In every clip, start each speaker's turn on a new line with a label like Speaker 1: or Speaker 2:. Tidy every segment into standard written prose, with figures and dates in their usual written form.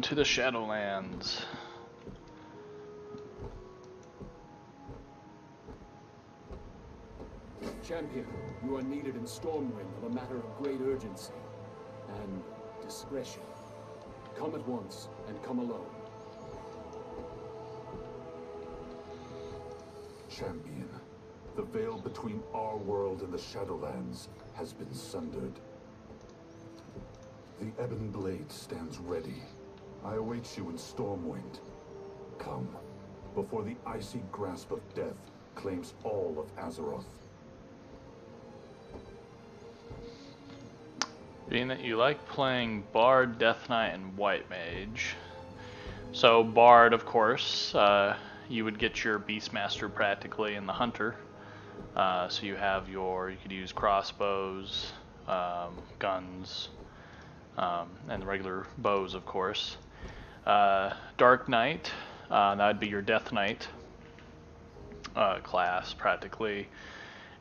Speaker 1: to the Shadowlands.
Speaker 2: Champion, you are needed in Stormwind on a matter of great urgency and discretion. Come at once, and come alone.
Speaker 3: Champion, the veil between our world and the Shadowlands has been sundered. The Ebon Blade stands ready. I await you in Stormwind. Come, before the icy grasp of death claims all of Azeroth.
Speaker 1: Being that you like playing Bard, Death Knight, and White Mage. So Bard, of course, you would get your Beastmaster practically in the Hunter. So you have you could use crossbows, guns, and the regular bows, of course. Dark Knight, that would be your Death Knight class practically.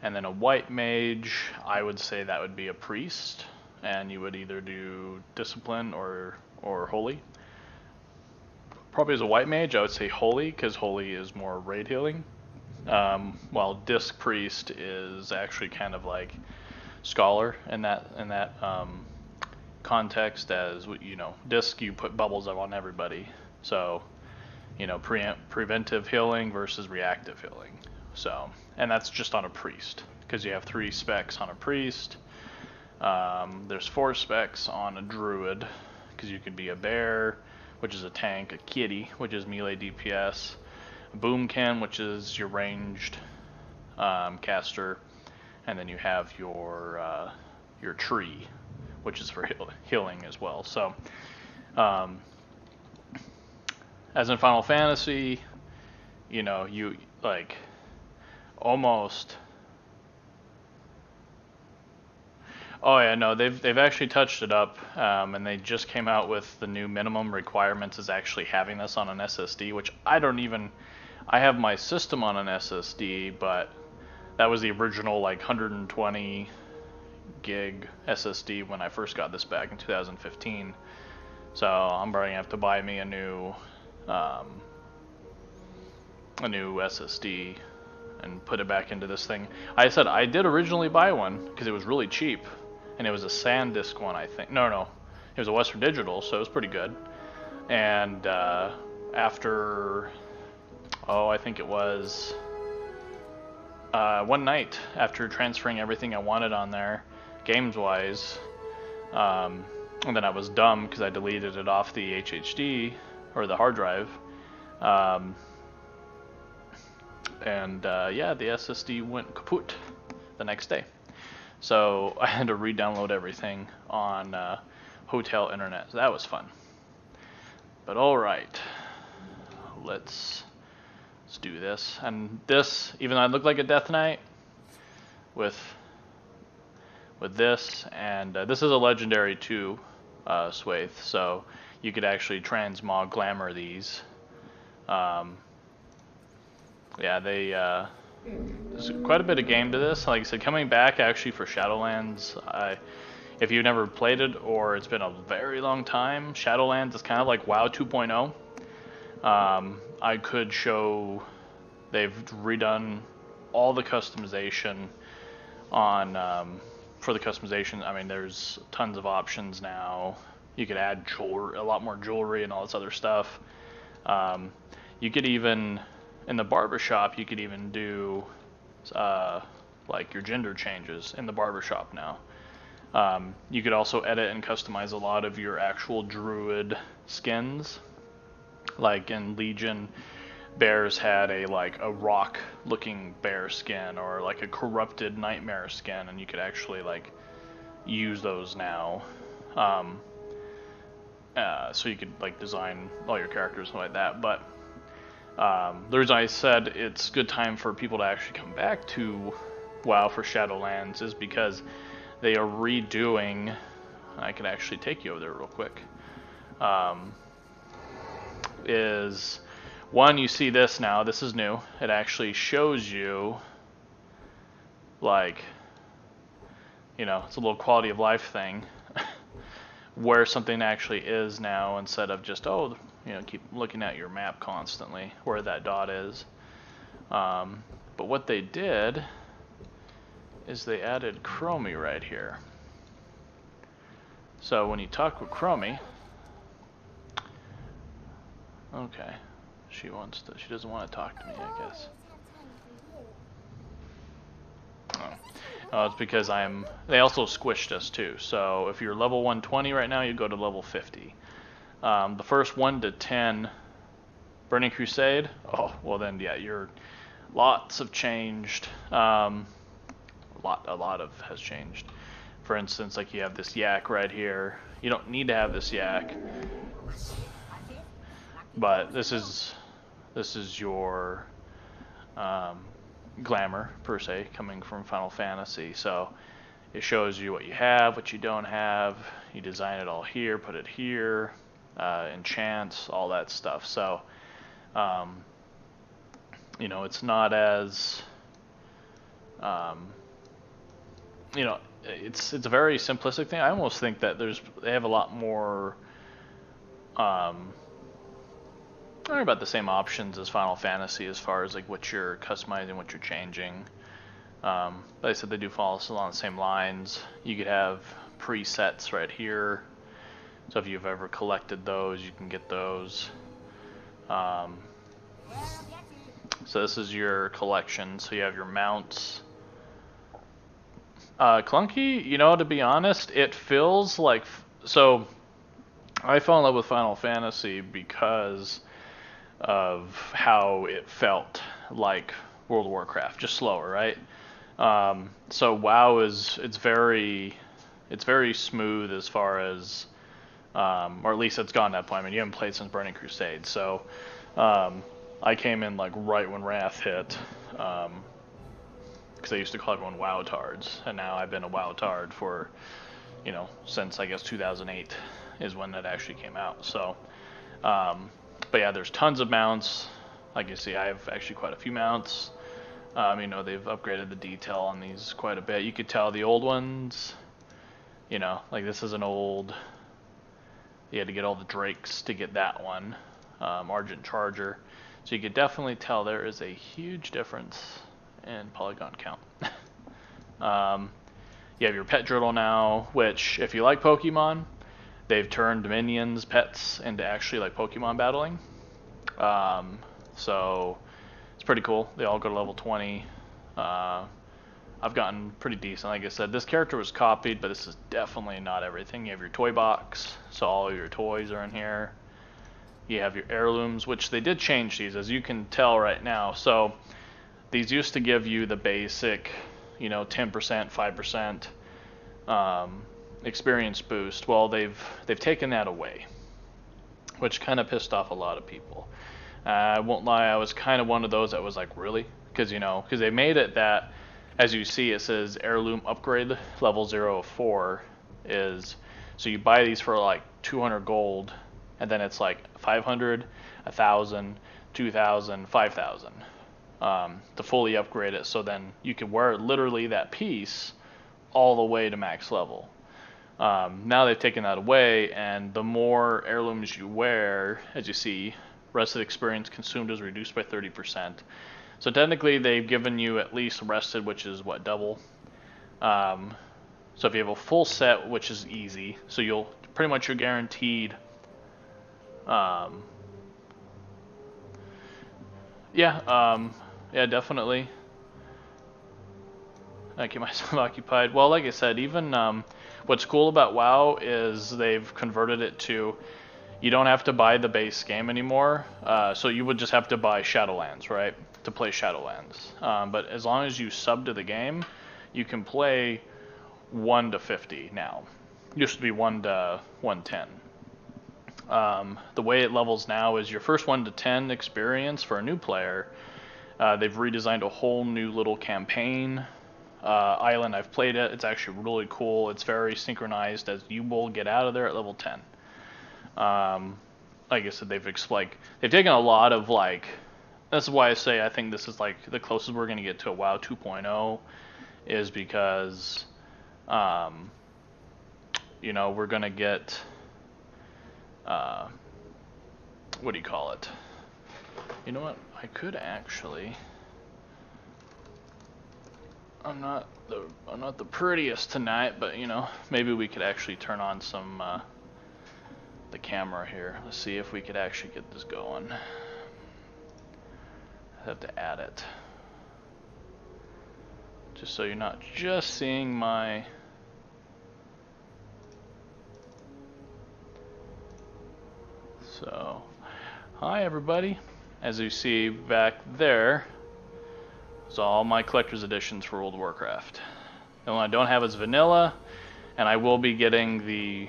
Speaker 1: And then a White Mage, I would say that would be a Priest. And you would either do Discipline or Holy. Probably as a White Mage, I would say Holy, because Holy is more raid healing. While Disc Priest is actually kind of like Scholar in that context, as Disc you put bubbles on everybody. So, preventive healing versus reactive healing. So, and that's just on a Priest, because you have 3 specs on a Priest. There's 4 specs on a Druid, because you could be a Bear, which is a tank, a Kitty, which is melee DPS, a Boomkin, which is your ranged caster, and then you have your Tree, which is for healing as well. So, as in Final Fantasy, you like almost. Oh yeah, no, they've actually touched it up, and they just came out with the new minimum requirements is actually having this on an SSD, which I have my system on an SSD, but that was the original like 120 gig SSD when I first got this back in 2015. So I'm probably gonna have to buy me a new SSD and put it back into this thing. I said I did originally buy one because it was really cheap. And it was a SanDisk one, I think. No, it was a Western Digital, so it was pretty good. And after, I think it was one night after transferring everything I wanted on there, games-wise, and then I was dumb because I deleted it off the HHD, or the hard drive. Yeah, the SSD went kaput the next day. So I had to re-download everything on hotel internet. So that was fun. But all right, let's do this. And this, even though I look like a Death Knight, with this, and this is a legendary too, Swathe. So you could actually transmog glamour these. Yeah, there's quite a bit of game to this. Like I said, coming back actually for Shadowlands, if you've never played it or it's been a very long time, Shadowlands is kind of like WoW 2.0. I could show they've redone all the customization for the customization. I mean, there's tons of options now. You could add jewelry, a lot more jewelry and all this other stuff. You could even, in the barbershop, you could even do like your gender changes in the barbershop now. You could also edit and customize a lot of your actual druid skins. Like in Legion, bears had a rock looking bear skin, or like a corrupted nightmare skin, and you could actually like use those now. So you could like design all your characters and like that. But the reason I said it's good time for people to actually come back to WoW for Shadowlands is because they are redoing. I can actually take you over there real quick. Is one, you see this now, this is new. It actually shows you like, it's a little quality of life thing. where something actually is now, instead of just, oh, you know, keep looking at your map constantly where that dot is. But what they did is they added Chromie right here. So when you talk with Chromie, okay, she doesn't want to talk to me, I guess. Oh, it's because they also squished us too. So if you're level 120 right now, you go to level 50. The first 1 to 10 Burning Crusade, oh, well then, yeah, lots have changed. A lot has changed. For instance, like you have this yak right here. You don't need to have this yak, but this is your glamour per se, coming from Final Fantasy. So it shows you what you have, what you don't have. You design it all here, put it here, enchants, all that stuff. So you know, it's not as you know, it's a very simplistic thing. I almost think that they have a lot more not about the same options as Final Fantasy as far as like what you're customizing, what you're changing. Like I said, they do follow along the same lines. You could have presets right here, so if you've ever collected those, you can get those. So this is your collection. So you have your mounts. Clunky, you know, to be honest, it feels like, so I fell in love with Final Fantasy because of how it felt like World of Warcraft, just slower, right? So WoW it's very smooth as far as, or at least it's gone that point. I mean, you haven't played since Burning Crusade, so I came in like right when Wrath hit, because I used to call everyone WoW-tards, and now I've been a WoW-tard for, you know, since I guess 2008 is when that actually came out. So, but yeah, there's tons of mounts. Like you see, I have actually quite a few mounts. You know, they've upgraded the detail on these quite a bit. You could tell the old ones, you know, like this is an old, you had to get all the Drakes to get that one, Argent Charger. So you could definitely tell there is a huge difference in polygon count. You have your pet turtle now, which if you like Pokemon, they've turned minions, pets, into actually like Pokemon battling. So it's pretty cool. They all go to level 20. I've gotten pretty decent. Like I said, this character was copied, but this is definitely not everything. You have your toy box, so all of your toys are in here. You have your heirlooms, which they did change these, as you can tell right now. So these used to give you the basic, you know, 10%, 5% experience boost. Well, they've taken that away, which kind of pissed off a lot of people. I won't lie, I was kind of one of those that was like, really? Because, you know, because they made it that, as you see, it says heirloom upgrade level 0 of 4 is, so you buy these for like 200 gold, and then it's like 500, 1,000, 2,000, 5,000 to fully upgrade it. So then you can wear literally that piece all the way to max level. Now they've taken that away, and the more heirlooms you wear, as you see, rested experience consumed is reduced by 30%. So technically they've given you at least rested, which is what, double? So if you have a full set, which is easy, so you're guaranteed. Yeah, definitely. I keep myself occupied. Well, like I said, even what's cool about WoW is they've converted it to, you don't have to buy the base game anymore. So you would just have to buy Shadowlands, right, to play Shadowlands. But as long as you sub to the game, you can play 1 to 50 now. It used to be 1 to 110. The way it levels now is your first 1 to 10 experience for a new player. They've redesigned a whole new little campaign island. I've played it. It's actually really cool. It's very synchronized, as you will get out of there at level 10. Like I said, they've taken a lot of, like, this is why I say I think this is like the closest we're going to get to a WoW 2.0, is because you know, we're gonna get, what do you call it? You know what? I could actually. I'm not the prettiest tonight, but you know, maybe we could actually turn on some the camera here. Let's see if we could actually get this going. I have to add it, just so you're not just seeing my. So, hi everybody. As you see back there, is all my collector's editions for World of Warcraft. The one I don't have is vanilla, and I will be getting the,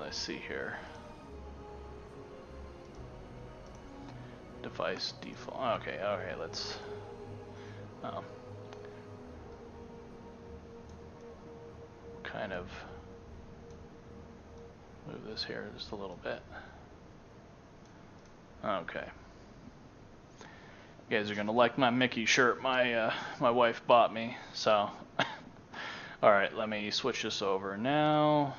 Speaker 1: let's see here. Device default. Okay, let's, kind of move this here just a little bit. Okay. You guys are gonna like my Mickey shirt my my wife bought me, so alright, let me switch this over now.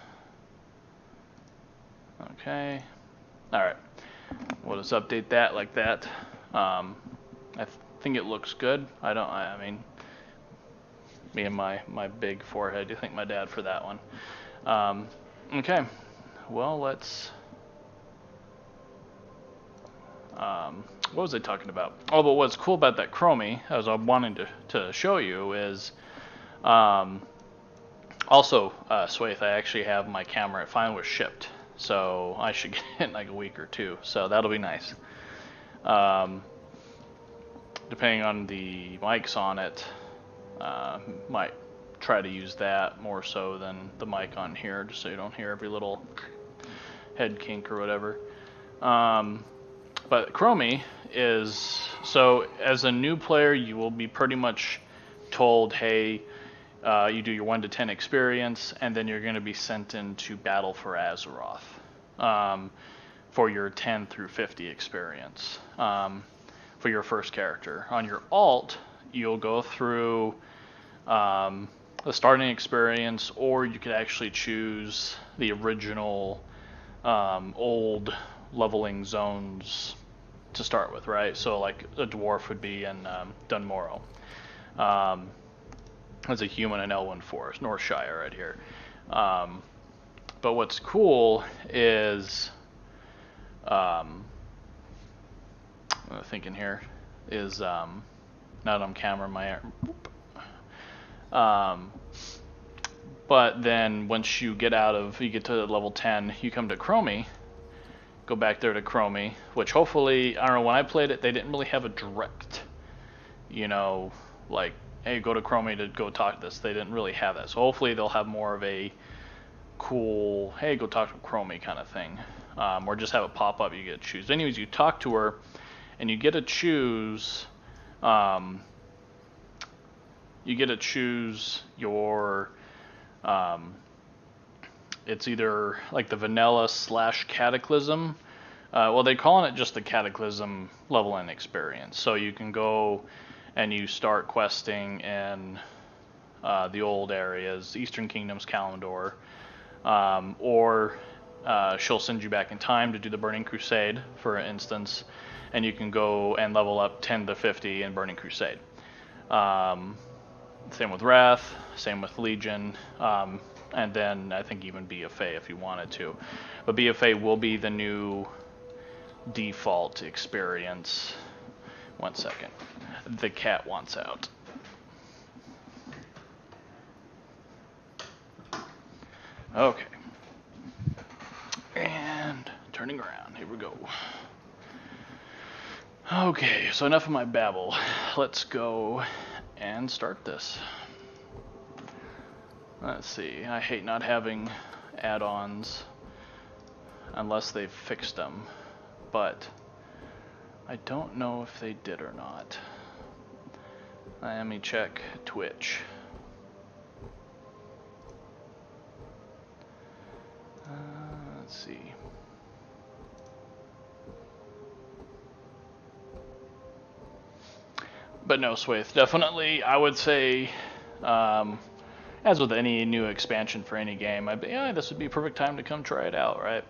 Speaker 1: Okay. Alright. We'll just update that like that. I think it looks good. I mean, me and my big forehead, you thank my dad for that one. Okay. Well, let's what was I talking about? Oh, but what's cool about that Chromie, as I'm wanting to show you, is also Swaith, I actually have my camera. It finally was shipped, so I should get it in like a week or two. So that'll be nice. Depending on the mics on it, might try to use that more so than the mic on here, just so you don't hear every little head kink or whatever. But Chromie is, so as a new player, you will be pretty much told, hey, you do your 1 to 10 experience, and then you're going to be sent into Battle for Azeroth for your 10 through 50 experience for your first character. On your alt, you'll go through the starting experience, or you could actually choose the original old leveling zones to start with, right? So like a dwarf would be in Dunmorrow. As a human in Elwyn Forest, Northshire right here. But what's cool is, I'm thinking here, is not on camera, but then once you get to level 10, you come to Chromie, go back there to Chromie, which hopefully, I don't know, when I played it, they didn't really have a direct, you know, like, hey, go to Chromie to go talk to this. They didn't really have that. So hopefully they'll have more of a cool, hey, go talk to Chromie kind of thing. Or just have it pop up, you get to choose. Anyways, you talk to her, and you get to choose, your, it's either like the vanilla / cataclysm. Well, they're calling it just the cataclysm level and experience. So you can go and you start questing in the old areas, Eastern Kingdoms, Kalimdor, or she'll send you back in time to do the Burning Crusade, for instance, and you can go and level up 10 to 50 in Burning Crusade. Same with Wrath, same with Legion, and then I think even BFA if you wanted to. But BFA will be the new default experience. 1 second. The cat wants out. Okay. And turning around. Here we go. Okay, so enough of my babble. Let's go and start this. Let's see. I hate not having add-ons unless they've fixed them, but I don't know if they did or not. Let me check Twitch. Let's see. But no, Swaith, definitely I would say as with any new expansion for any game, yeah, this would be a perfect time to come try it out, right?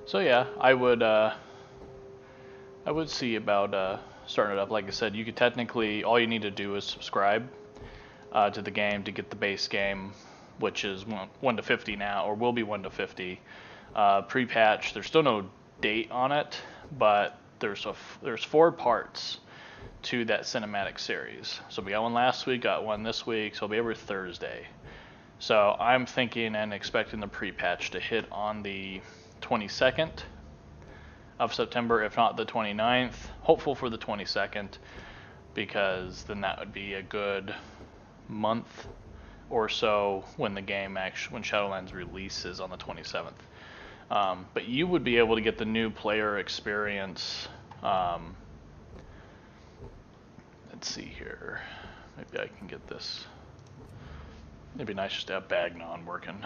Speaker 1: So yeah, I would see about starting it up. Like I said, you could technically, all you need to do is subscribe to the game to get the base game, which is 1 to 50 now, or will be 1 to 50. Pre-patch, there's still no date on it, but there's 4 parts to that cinematic series. So we got one last week, got one this week, so it'll be every Thursday. So I'm thinking and expecting the pre-patch to hit on the 22nd of September, if not the 29th. Hopeful for the 22nd, because then that would be a good month or so when the game when Shadowlands releases on the 27th. But you would be able to get the new player experience. Let's see here. Maybe I can get this. It'd be nice just to have Bagnon working.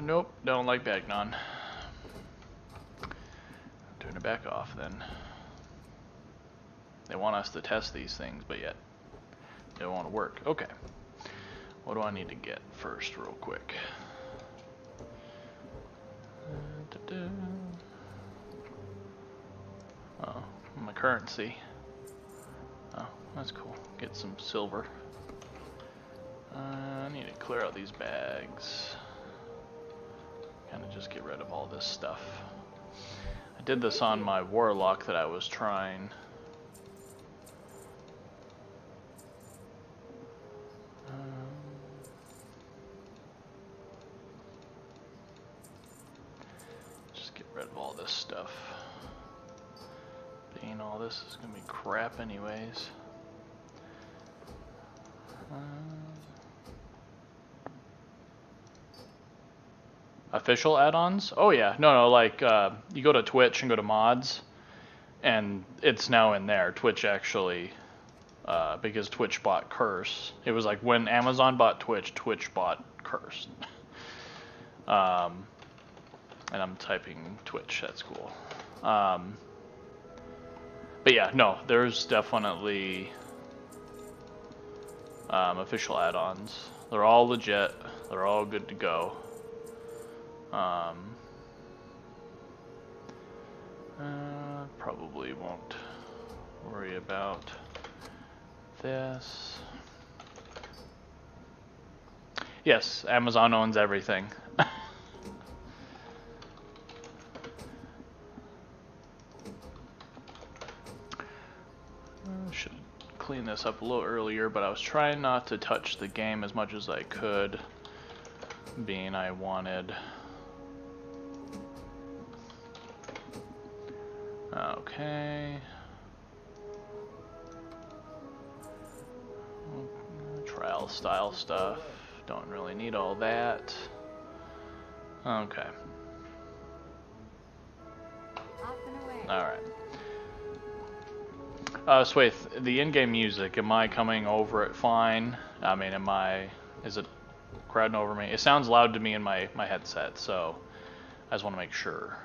Speaker 1: Nope, don't like Bagnon. Turn it back off then. They want us to test these things, but yet they don't want to work. Okay. What do I need to get first, real quick? Oh, my currency. Oh, that's cool. Get some silver. I need to clear out these bags. Kind of just get rid of all this stuff. I did this on my warlock that I was trying. Just get rid of all this stuff. Being all this is gonna be crap anyways. Official add-ons? Oh yeah, no, like you go to Twitch and go to mods, and it's now in there. Twitch actually, because Twitch bought Curse. It was like when Amazon bought Twitch, Twitch bought Curse. And I'm typing Twitch, that's cool. But yeah, no, there's definitely official add-ons. They're all legit, they're all good to go. Probably won't worry about this. Yes, Amazon owns everything. Should clean this up a little earlier, but I was trying not to touch the game as much as I could, being I wanted. Okay. Trial style stuff. Don't really need all that. Okay. Alright. Swaith, the in-game music, am I coming over it fine? I mean, is it crowding over me? It sounds loud to me in my headset, so I just want to make sure.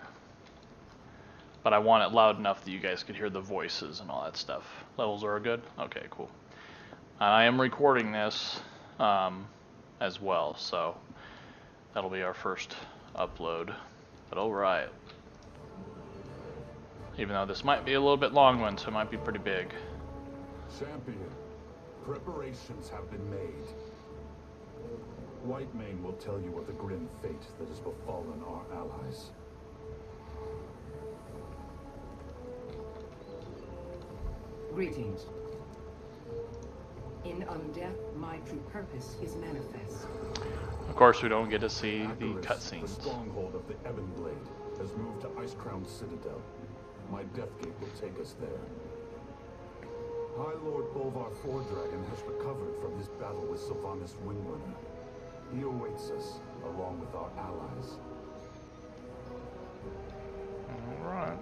Speaker 1: But I want it loud enough that you guys could hear the voices and all that stuff. Levels are good? Okay, cool. I am recording this as well, so that'll be our first upload. But alright. Even though this might be a little bit long one, so it might be pretty big.
Speaker 3: Champion, preparations have been made. Whitemane will tell you of the grim fate that has befallen our allies.
Speaker 4: Greetings. In undeath, my true purpose is manifest.
Speaker 1: Of course, we don't get to see the
Speaker 3: Acaris,
Speaker 1: cutscenes.
Speaker 3: the stronghold of the Ebonblade, has moved to Icecrown Citadel. My Deathgate will take us there. High Lord Bolvar Fordragon has recovered from his battle with Sylvanas Windrunner. He awaits us, along with our allies.
Speaker 1: Alright.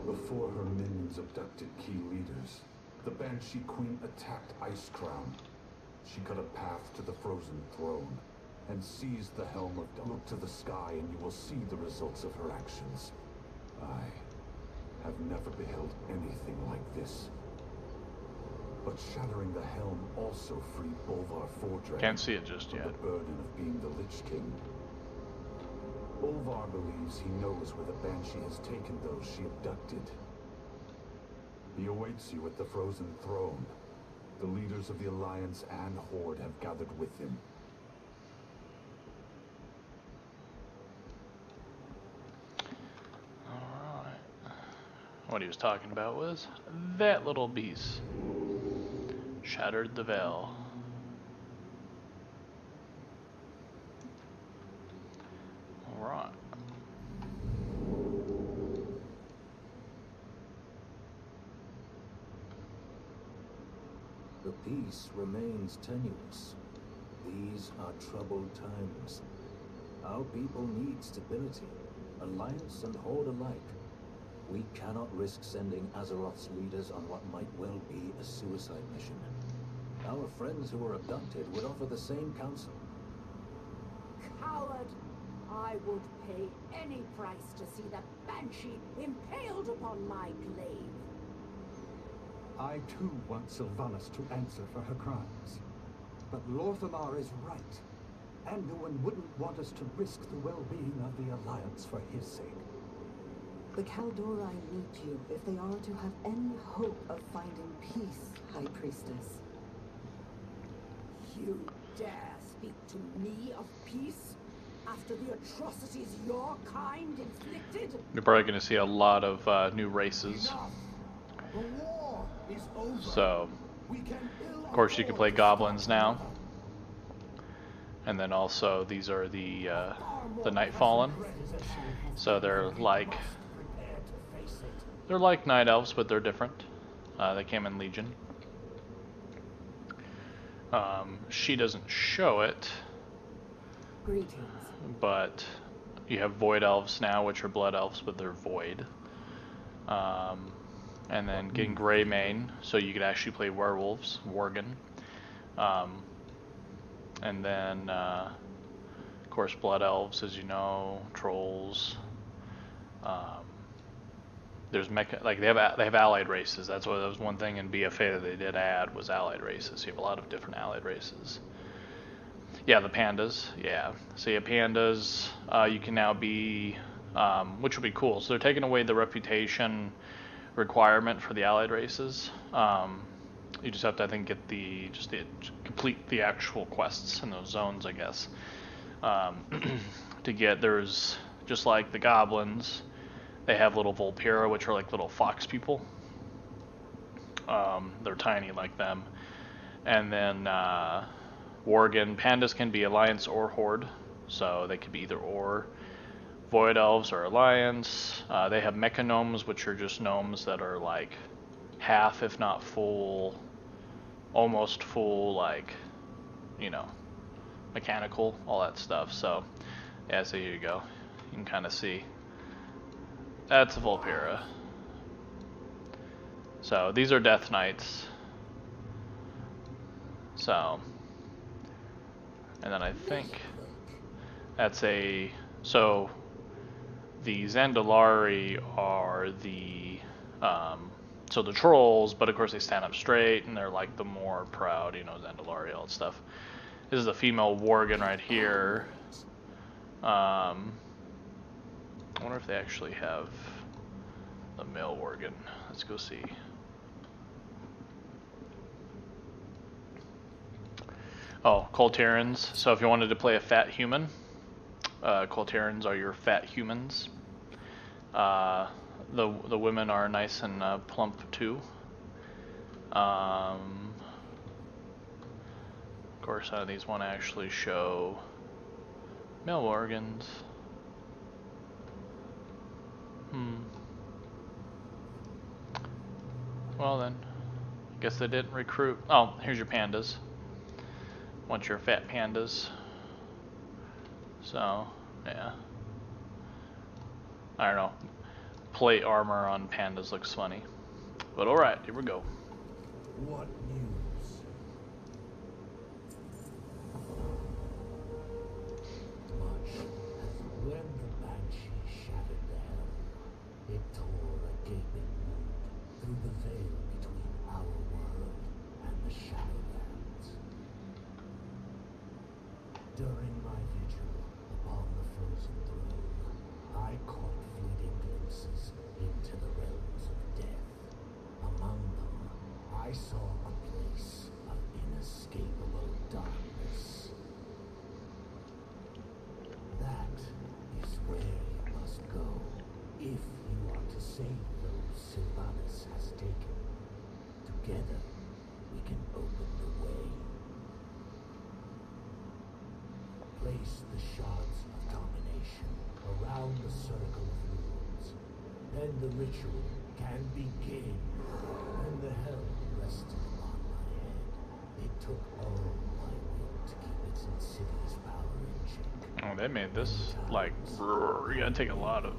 Speaker 3: Before her minions abducted key leaders, The Banshee Queen attacked Icecrown. She cut a path to the frozen throne and seized the helm of Dawn. Look to the sky and you will see the results of her actions. I have never beheld anything like this. But shattering the helm also freed Bolvar Fordragon.
Speaker 1: Can't see it just
Speaker 3: from
Speaker 1: yet.
Speaker 3: the burden of being the Lich King. Bolvar believes he knows where the Banshee has taken those she abducted. He awaits you at the Frozen Throne. The leaders of the Alliance and Horde have gathered with him.
Speaker 1: Alright. What he was talking about was that little beast. Shattered the veil. Alright.
Speaker 5: The peace remains tenuous. These are troubled times. Our people need stability, Alliance and Horde alike. We cannot risk sending Azeroth's leaders on what might well be a suicide mission. Our friends who were abducted would offer the same counsel.
Speaker 6: Coward! I would pay any price to see the Banshee impaled upon my glaive.
Speaker 7: I too want Sylvanas to answer for her crimes. But Lorthamar is right. Anduin wouldn't want us to risk the well-being of the Alliance for his sake.
Speaker 8: The Kaldori need you if they are to have any hope of finding peace, High Priestess.
Speaker 6: You dare speak to me of peace after the atrocities your kind inflicted?
Speaker 1: You're probably going to see a lot of new races.
Speaker 3: The war is over.
Speaker 1: So,
Speaker 3: We can
Speaker 1: of course, you can play goblins now. And then also, these are the Nightfallen. So they're like night elves, but they're different. They came in Legion. She doesn't show it,
Speaker 8: Greetings.
Speaker 1: but you have Void Elves now, which are Blood Elves, but they're Void. And then getting Greymane, so you could actually play Werewolves, Worgen. And then, of course, Blood Elves, as you know, Trolls. There's like they have allied races. That was one thing in BFA that they did add was allied races. So you have a lot of different allied races. Yeah, the pandas. Yeah, so you have pandas. You can now be, which would be cool. So they're taking away the reputation requirement for the allied races. You just have to, I think, get complete the actual quests in those zones, I guess. There's just like the goblins, they have little Volpira, which are like little fox people. They're tiny like them. And then Worgen, pandas can be Alliance or Horde, so they could be either or. Void Elves are Alliance. They have Mechagnomes, which are just gnomes that are like half, if not full, almost full, like, you know, mechanical, all that stuff. So, yeah, so here you go. You can kind of see. That's a Volpira. So, these are Death Knights. So, and then I think that's so the Zandalari are the, so the trolls, but of course they stand up straight and they're like the more proud, you know, Zandalari, all that stuff. This is a female Worgen right here. I wonder if they actually have a male Worgen. Let's go see. Oh, Colterans. So if you wanted to play a fat human, Colterans are your fat humans. The women are nice and plump too. Of course, these want to actually show male organs. Well then, I guess they didn't recruit. Oh, here's your pandas. Want your fat pandas. So, yeah. I don't know. Plate armor on pandas looks funny. But alright, here we go.
Speaker 5: What news? Much as when the Banshee shattered the helm, it tore a gaping wound through the veil between our world and the Shadowlands. During my vigil upon the frozen throne, I caught fleeting glimpses into the realms of death. Among them, I saw a place of inescapable darkness. That is where you must go if you are to save those Sylvanas has taken. Together, we can open the way. Place the shards of domination around the circle of runes. Then the ritual can begin. When the helm rested upon my head, it took all my will to keep its insidious power in check.
Speaker 1: Oh, they made this like you gotta take a lot of.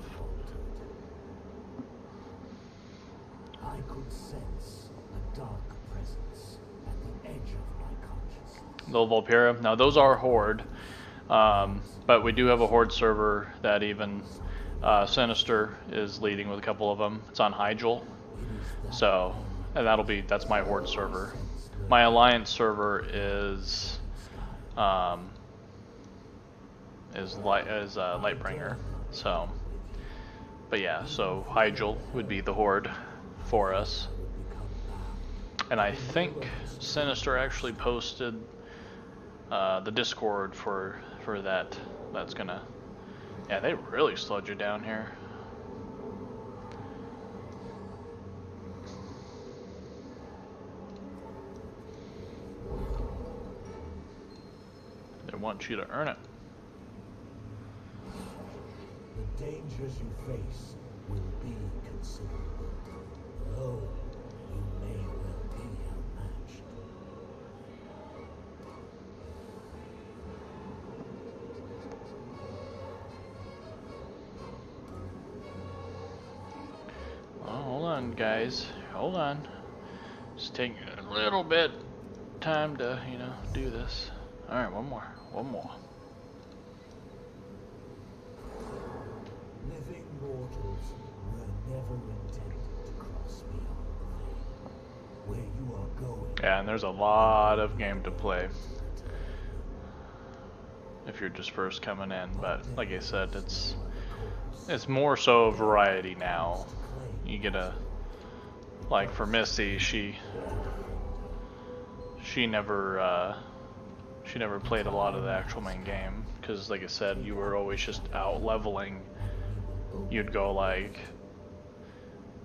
Speaker 5: I could sense a dark presence at the edge of my consciousness.
Speaker 1: Little Volpira. Now those are Horde, but we do have a Horde server that even Sinister is leading with a couple of them. It's on Hyjal, so and that's my Horde server. My Alliance server is Lightbringer. So, but yeah, so Hyjal would be the Horde for us. And I think Sinister actually posted the Discord for that. That's gonna, yeah, they really slowed you down here. They want you to earn it.
Speaker 5: The dangers you face will be considerable. Though you may well be outmatched.
Speaker 1: Oh, hold on, guys. Hold on. Just taking a little bit time to, do this. All right, one more.
Speaker 5: Living mortals were never intended to cross beyond the veil. Where you are going.
Speaker 1: Yeah, and there's a lot of game to play if you're just first coming in. But like I said, it's more so variety now. You get like for Missy, she never played a lot of the actual main game because, like I said, you were always just out leveling. You'd go like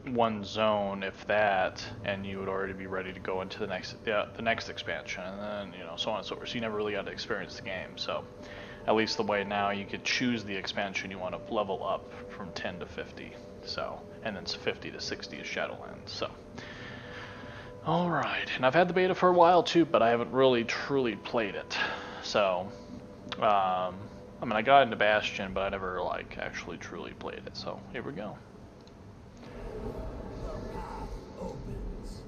Speaker 1: one zone, if that, and you would already be ready to go into the next expansion, and then so on and so forth. So you never really got to experience the game. So at least the way now, you could choose the expansion you want to level up from 10 to 50. So, and then 50 to 60 is Shadowlands. So, all right, and I've had the beta for a while too, but I haven't really truly played it. So, I mean, I got into Bastion, but I never like actually truly played it. So here we go.
Speaker 5: Opens.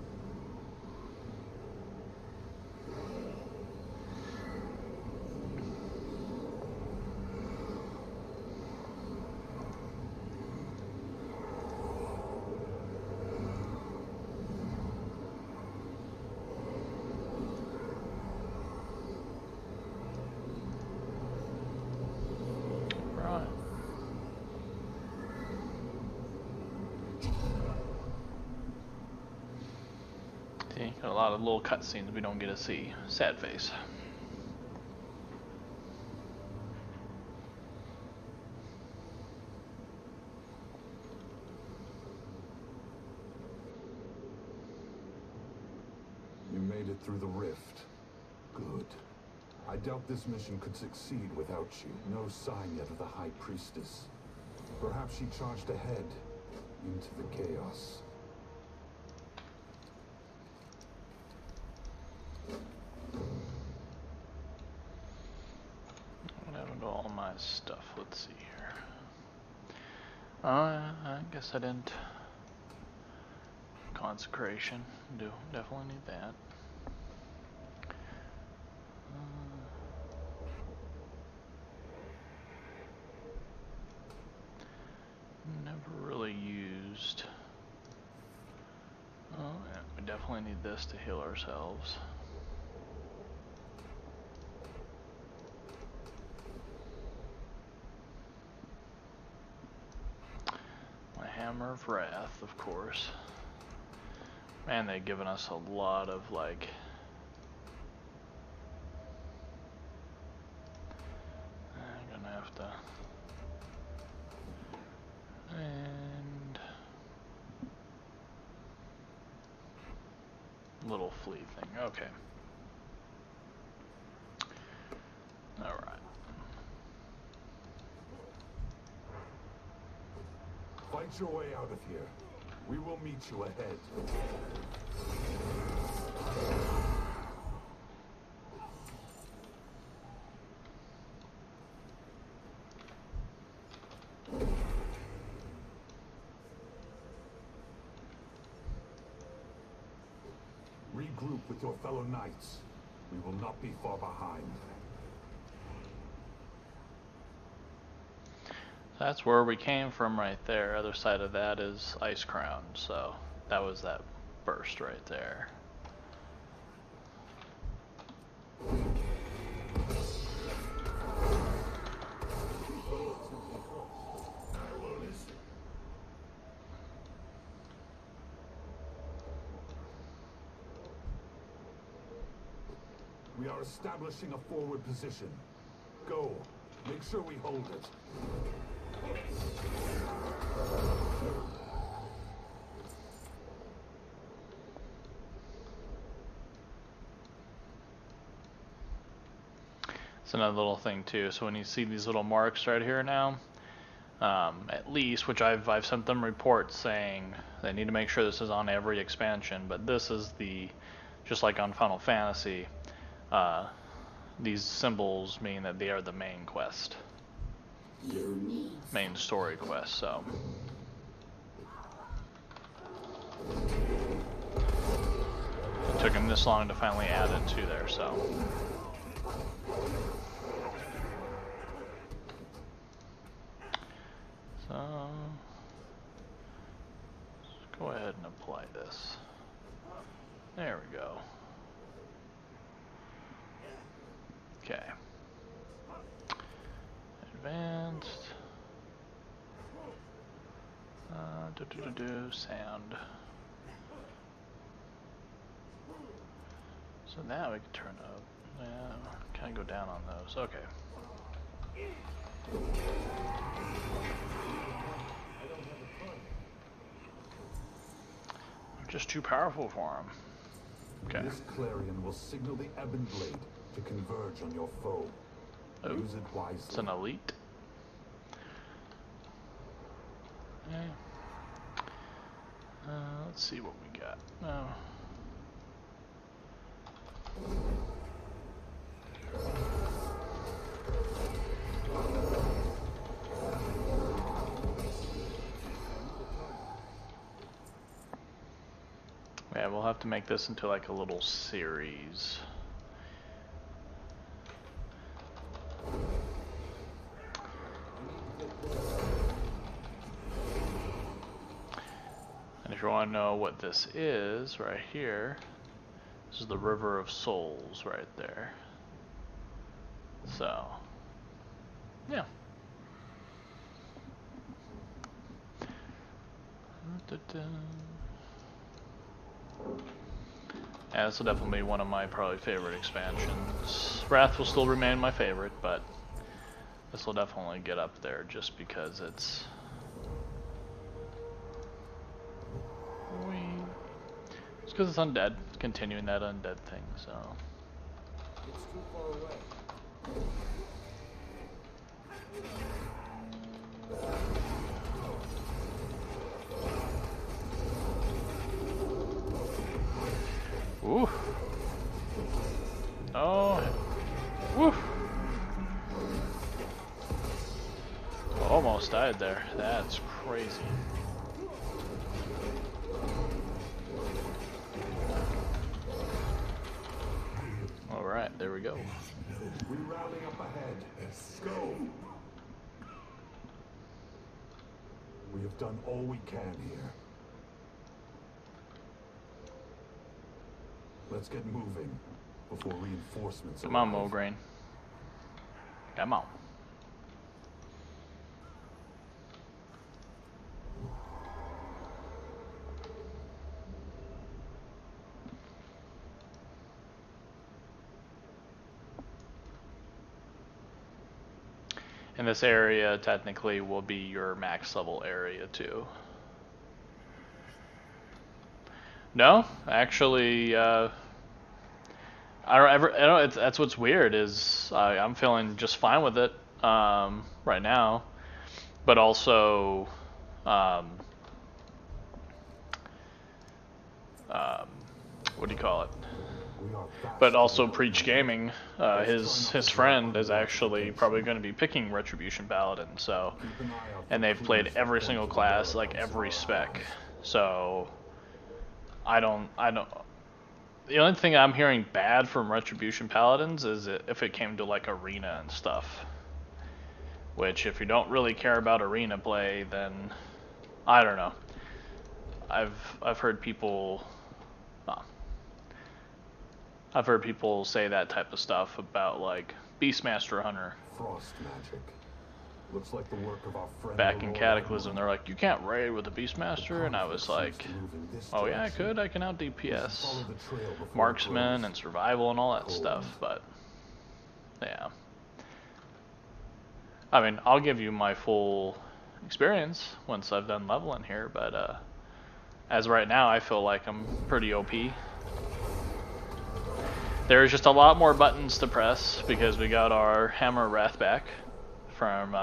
Speaker 1: Right. See, got a lot of little cutscenes we don't get to see. Sad face.
Speaker 3: You made it through the rift. Good. I doubt this mission could succeed without you. No sign yet of the High Priestess. Perhaps she charged ahead into the chaos.
Speaker 1: What happened to all my stuff? Let's see here. I guess I didn't consecration. Do definitely need that. Never really used. Oh, yeah, we definitely need this to heal ourselves. My Hammer of Wrath, of course. Man, they've given us a lot of, like... I'm gonna have to... And... Little flea thing, okay. Alright.
Speaker 3: Fight your way out of here. We will meet you ahead. Regroup with your fellow knights. We will not be far behind.
Speaker 1: That's where we came from right there. Other side of that is Ice Crown, so that was that burst right there.
Speaker 3: We are establishing a forward position. Go. Make sure we hold it.
Speaker 1: It's another little thing too. So when you see these little marks right here now, at least, which I've sent them reports saying they need to make sure this is on every expansion, but this is the, just like on Final Fantasy, these symbols mean that they are the main quest. Main story quest, so. It took him this long to finally add it to there, so. So, let's go ahead and apply this. There we go. Okay. Advanced. Sound. So now we can turn up. Yeah, kind of go down on those. Okay. I'm just too powerful for him. Okay.
Speaker 3: This clarion will signal the Ebon Blade to converge on your foe.
Speaker 1: Oh,
Speaker 3: use it wisely.
Speaker 1: It's an elite. Yeah. Let's see what we got. Oh. Yeah, we'll have to make this into like a little series. And if you want to know what this is, right here, this is the River of Souls right there. So, yeah. Yeah, this will definitely be one of my probably favorite expansions. Wrath will still remain my favorite, but this will definitely get up there just because it's... It's because it's undead. It's continuing that undead thing, so...
Speaker 2: It's too far away.
Speaker 1: Ooh. Oh. Woo. Almost died there. That's crazy. there we go.
Speaker 3: We rally up ahead. Go! We have done all we can here. Let's get moving before reinforcements
Speaker 1: Come on,
Speaker 3: arrive.
Speaker 1: Mograine. Come on. And this area technically will be your max level area too. No, actually, I don't. That's what's weird is I'm feeling just fine with it right now, but also, what do you call it? But also Preach Gaming, his friend is actually probably going to be picking Retribution Paladin. So, and they've played every single class, like every spec. So, I don't. The only thing I'm hearing bad from Retribution Paladins is if it came to like arena and stuff. Which, if you don't really care about arena play, then I don't know. I've heard people. I've heard people say that type of stuff about like Beastmaster Hunter.
Speaker 3: Frost magic. Looks like the work of our friend
Speaker 1: Back in Cataclysm, they're like, you can't raid with a Beastmaster, and I was like, oh yeah, I could. I can out DPS marksman and survival and all that stuff, but yeah. I mean, I'll give you my full experience once I've done leveling here, but as right now, I feel like I'm pretty OP. There's just a lot more buttons to press because we got our Hammer of Wrath back from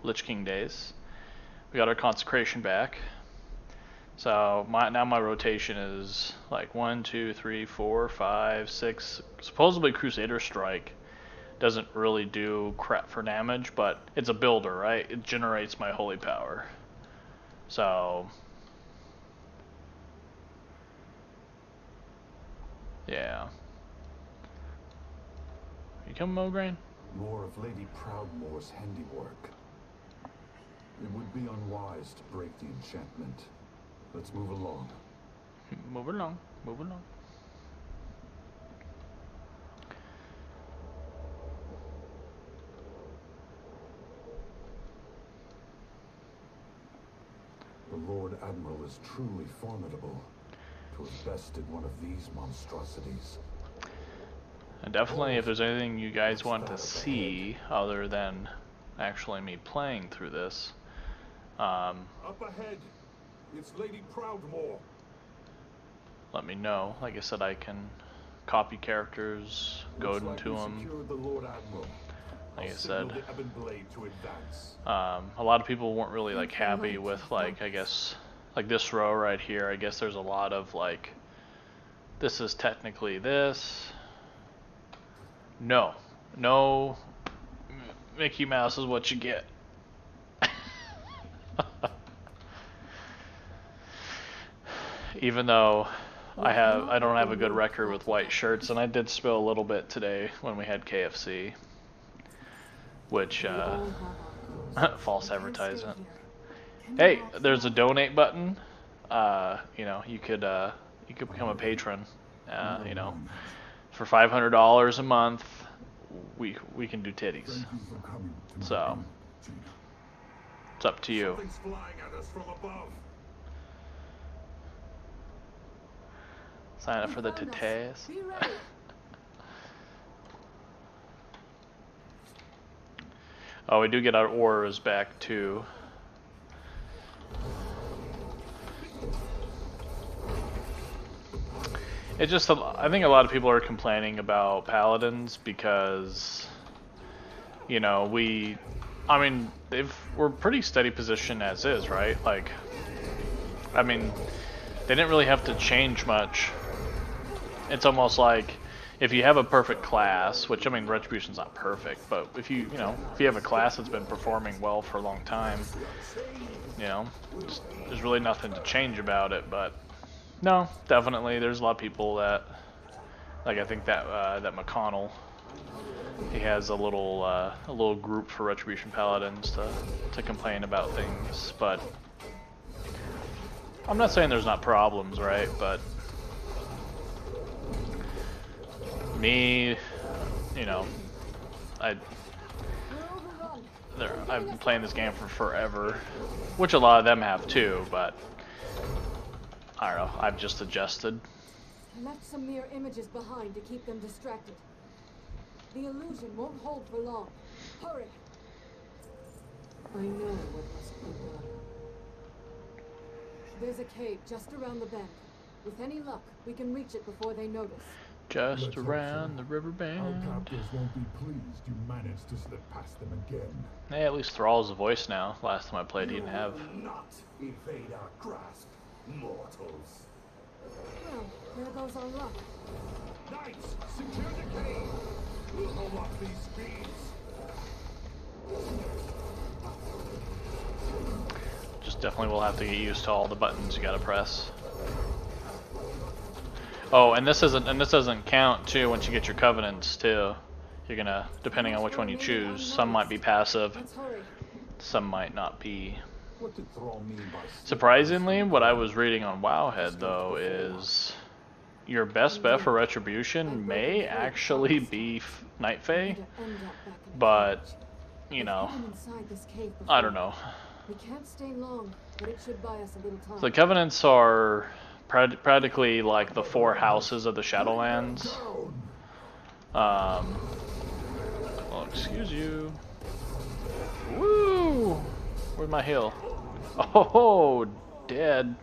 Speaker 1: Lich King days. We got our Consecration back. So now my rotation is like 1, 2, 3, 4, 5, 6. Supposedly Crusader Strike doesn't really do crap for damage, but it's a builder, right? It generates my holy power. So yeah. You come, Mograine?
Speaker 3: More of Lady Proudmoore's handiwork. It would be unwise to break the enchantment. Let's move along.
Speaker 1: Move along, move along.
Speaker 3: The Lord Admiral is truly formidable. To have bested one of these monstrosities.
Speaker 1: And definitely, if there's anything you guys want to see other than actually me playing through this,
Speaker 3: Up ahead, it's Lady Proudmoore.
Speaker 1: let me know. Like I said, I can copy characters, go into them.
Speaker 3: The Lord Admiral.
Speaker 1: Like I said,
Speaker 3: the Ebon Blade to advance.
Speaker 1: a lot of people weren't really like happy with like, I guess, like this row right here. I guess there's a lot of like, this is technically this. No, Mickey Mouse is what you get. Even though I don't have a good record with white shirts, and I did spill a little bit today when we had KFC, which false advertisement. Hey, there's a donate button. You know, you could become a patron. You know, for $500 a month, we can do titties. So it's up to you.
Speaker 3: Something's flying at us from above.
Speaker 1: Sign up for the titties. Oh, we do get our auras back too. It just, I think a lot of people are complaining about paladins because, you know, I mean, we're pretty steady position as is, right? Like, I mean, they didn't really have to change much. It's almost like if you have a perfect class, which I mean, Retribution's not perfect, but if you have a class that's been performing well for a long time, you know, there's really nothing to change about it. But no, definitely, there's a lot of people that Like I think that that McConnell, he has a little group for Retribution Paladins to complain about things, but I'm not saying there's not problems, right? But me, you know, I've been playing this game for forever, which a lot of them have too, but I don't know, I've just adjusted.
Speaker 6: I left some mere images behind to keep them distracted. The illusion won't hold for long. Hurry!
Speaker 4: I know what must be done.
Speaker 6: There's a cave just around the bend. With any luck, we can reach it before they notice.
Speaker 1: Just
Speaker 3: Let's hope
Speaker 1: around
Speaker 3: so.
Speaker 1: the river
Speaker 3: Our
Speaker 1: bend.
Speaker 3: captors won't be pleased you managed to slip past them again.
Speaker 1: Hey, at least Thrall's a voice now. Last time I played, he didn't have.
Speaker 3: Not evade our grasp, mortals.
Speaker 6: Well, there goes our luck.
Speaker 3: Knights, secure the cave. We'll hold off these speeds.
Speaker 1: Just definitely will have to get used to all the buttons you gotta press. Oh, and this doesn't count too once you get your covenants too. You're gonna, depending on which one you choose, some might be passive,
Speaker 6: Let's hurry.
Speaker 1: some might not be.
Speaker 3: What did Thrall mean by
Speaker 1: Surprisingly, what I was reading on Wowhead though is your best bet for Retribution may actually be Night Fae, but you know, I don't know.
Speaker 6: We can't stay long, but it should buy us a little time.
Speaker 1: The Covenants are practically like the 4 houses of the Shadowlands. Well, excuse you. Woo! Where's my heal? Oh, dead.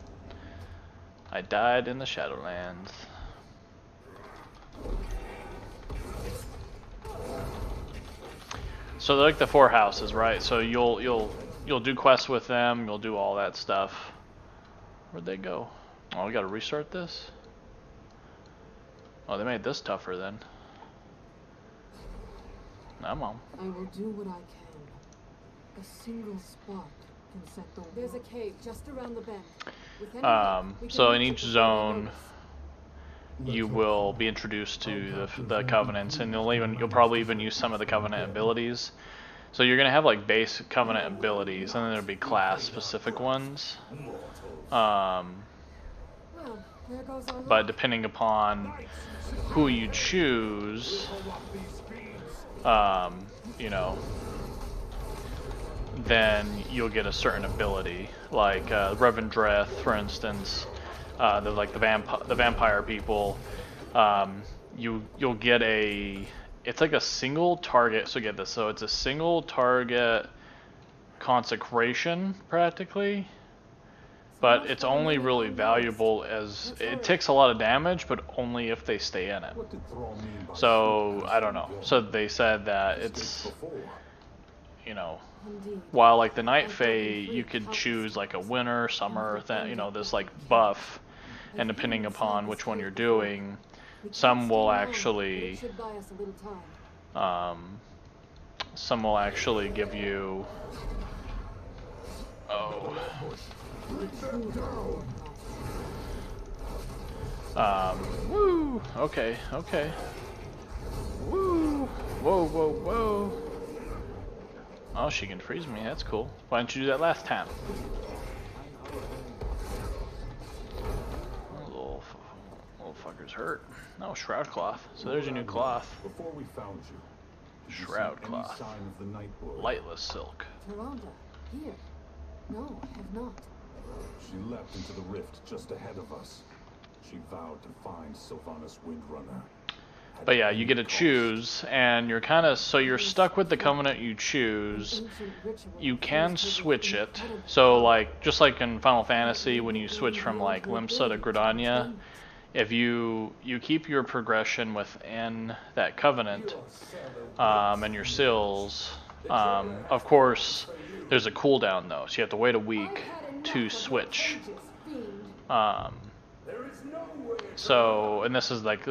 Speaker 1: I died in the Shadowlands. So they're like the 4 houses, right? So you'll do quests with them, you'll do all that stuff. Where'd they go? Oh, we gotta restart this? Oh, they made this tougher then. Come on.
Speaker 4: I will do what I can. A single spark can set the
Speaker 6: There's a
Speaker 4: world.
Speaker 6: cave just around the bend. With any luck, we can
Speaker 1: So in
Speaker 6: reach it
Speaker 1: each
Speaker 6: before they
Speaker 1: zone,
Speaker 6: notice.
Speaker 1: you will be introduced to the covenants, and you'll probably even use some of the covenant abilities. So you're gonna have like basic covenant abilities, and then there'll be class specific ones.
Speaker 6: Well, there goes our
Speaker 1: But
Speaker 6: luck.
Speaker 1: depending upon who you choose, you know, then you'll get a certain ability. Like Reverend Dreth, for instance, like the vampire people. You'll get it's like a single target. So get this. So it's a single target consecration practically. But it's only really valuable as it takes a lot of damage, but only if they stay in it.
Speaker 3: What did Thrall mean by
Speaker 1: So I don't know. So they said that it's,
Speaker 3: before?
Speaker 1: you know,
Speaker 6: Indeed.
Speaker 1: while like the Night Fae, you could choose like a winter, summer, you know, this like buff, and depending upon which one you're doing,
Speaker 6: We can't
Speaker 1: some
Speaker 6: stay
Speaker 1: will
Speaker 6: long, but
Speaker 1: actually,
Speaker 6: it should buy us a little time.
Speaker 1: some will actually give you. Oh. Woo! Okay, okay. Woo! Whoa, whoa, whoa. Oh, she can freeze me, that's cool. Why didn't you do that last time? Little fucker's hurt. No, shroud cloth. So there's your new cloth.
Speaker 3: Before we found you, did you
Speaker 1: Shroud
Speaker 3: see
Speaker 1: cloth.
Speaker 3: any sign of the Nightblood?
Speaker 1: Lightless silk.
Speaker 6: Veranda, here. No, I have not.
Speaker 3: She leapt into the rift just ahead of us. She vowed to find Sylvanas Windrunner. At
Speaker 1: But yeah, you
Speaker 3: any
Speaker 1: get to
Speaker 3: cost.
Speaker 1: choose, and you're kind of, so you're stuck with the covenant you choose.
Speaker 6: Ancient ritual
Speaker 1: You can
Speaker 6: appears to be
Speaker 1: switch it.
Speaker 6: incredible.
Speaker 1: So like, just like in Final Fantasy, when you switch from like Limsa to Gridania, if you keep your progression within that covenant, and your seals, of course, there's a cooldown though, so you have to wait a week to switch. So, and this is like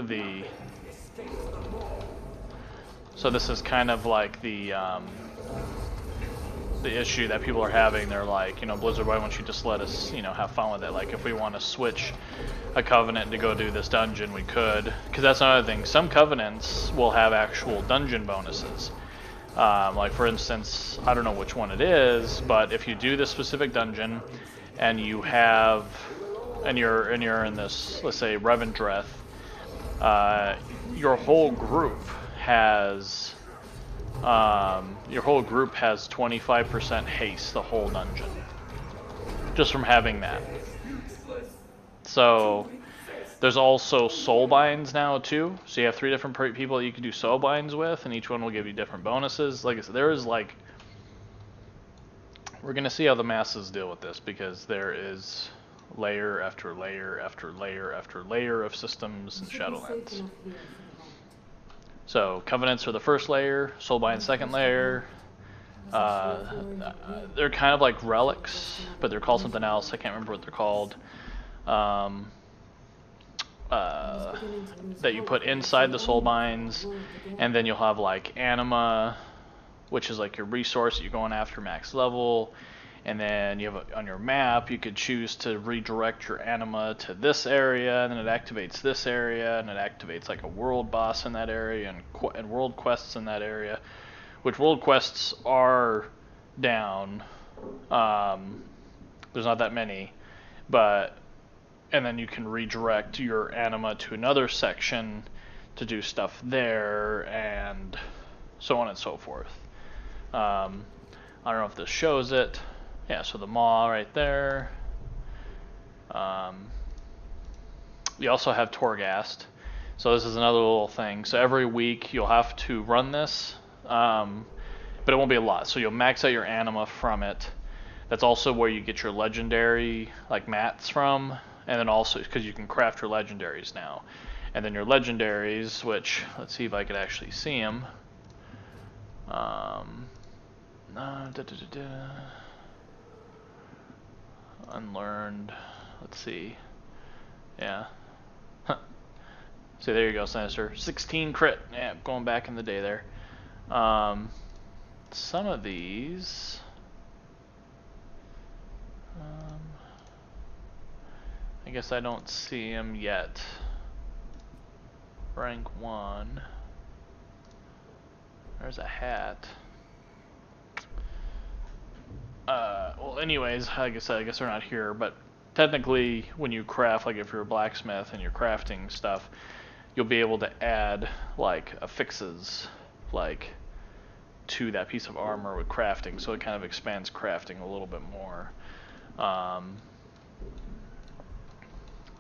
Speaker 1: so this is kind of like the, the issue that people are having. They're like, you know, Blizzard, why don't you just let us, you know, have fun with it? Like, if we want to switch a covenant to go do this dungeon, we could. Because that's another thing. Some covenants will have actual dungeon bonuses. Like, for instance, I don't know which one it is, but if you do this specific dungeon and you have, and you're in this, let's say, Revendreth, your whole group has 25% haste the whole dungeon, just from having that. So there's also soul binds now too. So you have 3 different people that you can do soul binds with, and each one will give you different bonuses. Like I said, there is like, we're gonna see how the masses deal with this, because there is layer after layer after layer after layer of systems in Shadowlands. So covenants are the first layer, soulbind second layer. They're kind of like relics, but they're called something else. I can't remember what they're called. That you put inside the soulbinds, and then you'll have like anima, which is like your resource that you're going after max level. And then you have on your map, you could choose to redirect your anima to this area, and then it activates this area, and it activates like a world boss in that area, and world quests in that area, which world quests are down. There's not that many, but, and then you can redirect your anima to another section to do stuff there, and so on and so forth. I don't know if this shows it. Yeah, so the maw right there. You also have Torghast. So this is another little thing. So every week you'll have to run this, but it won't be a lot. So you'll max out your anima from it. That's also where you get your legendary like mats from, and then also because you can craft your legendaries now. And then your legendaries, which, let's see if I could actually see them. Unlearned. Let's see. Yeah. See, there you go, Sinister. 16 crit. Yeah, going back in the day there. Some of these. I guess I don't see them yet. Rank 1. There's a hat. Well, anyways, I guess they're not here, but technically when you craft, like if you're a blacksmith and you're crafting stuff, you'll be able to add like affixes like to that piece of armor with crafting, so it kind of expands crafting a little bit more.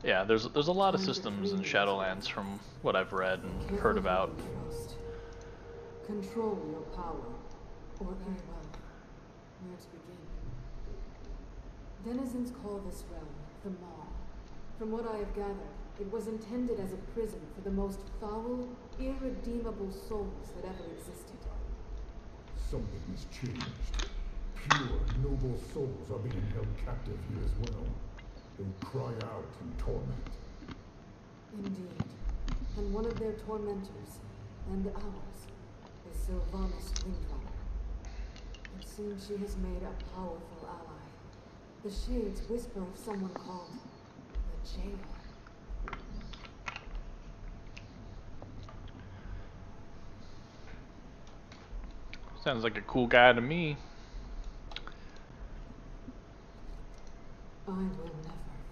Speaker 1: Yeah, there's a lot of systems in Shadowlands from what I've read and heard about.
Speaker 4: Control your power, or very well. Where to begin? Denizens call this realm the Maw. From what I have gathered, it was intended as a prison for the most foul, irredeemable souls that ever existed.
Speaker 3: Something has changed. Pure, noble souls are being held captive here as well. They cry out in torment.
Speaker 4: Indeed. And one of their tormentors, and ours, is Sylvanas Windrunner. It seems she has made a powerful ally. The Shades whisper of someone called the Jailer.
Speaker 1: Sounds like a cool guy to me.
Speaker 4: I will never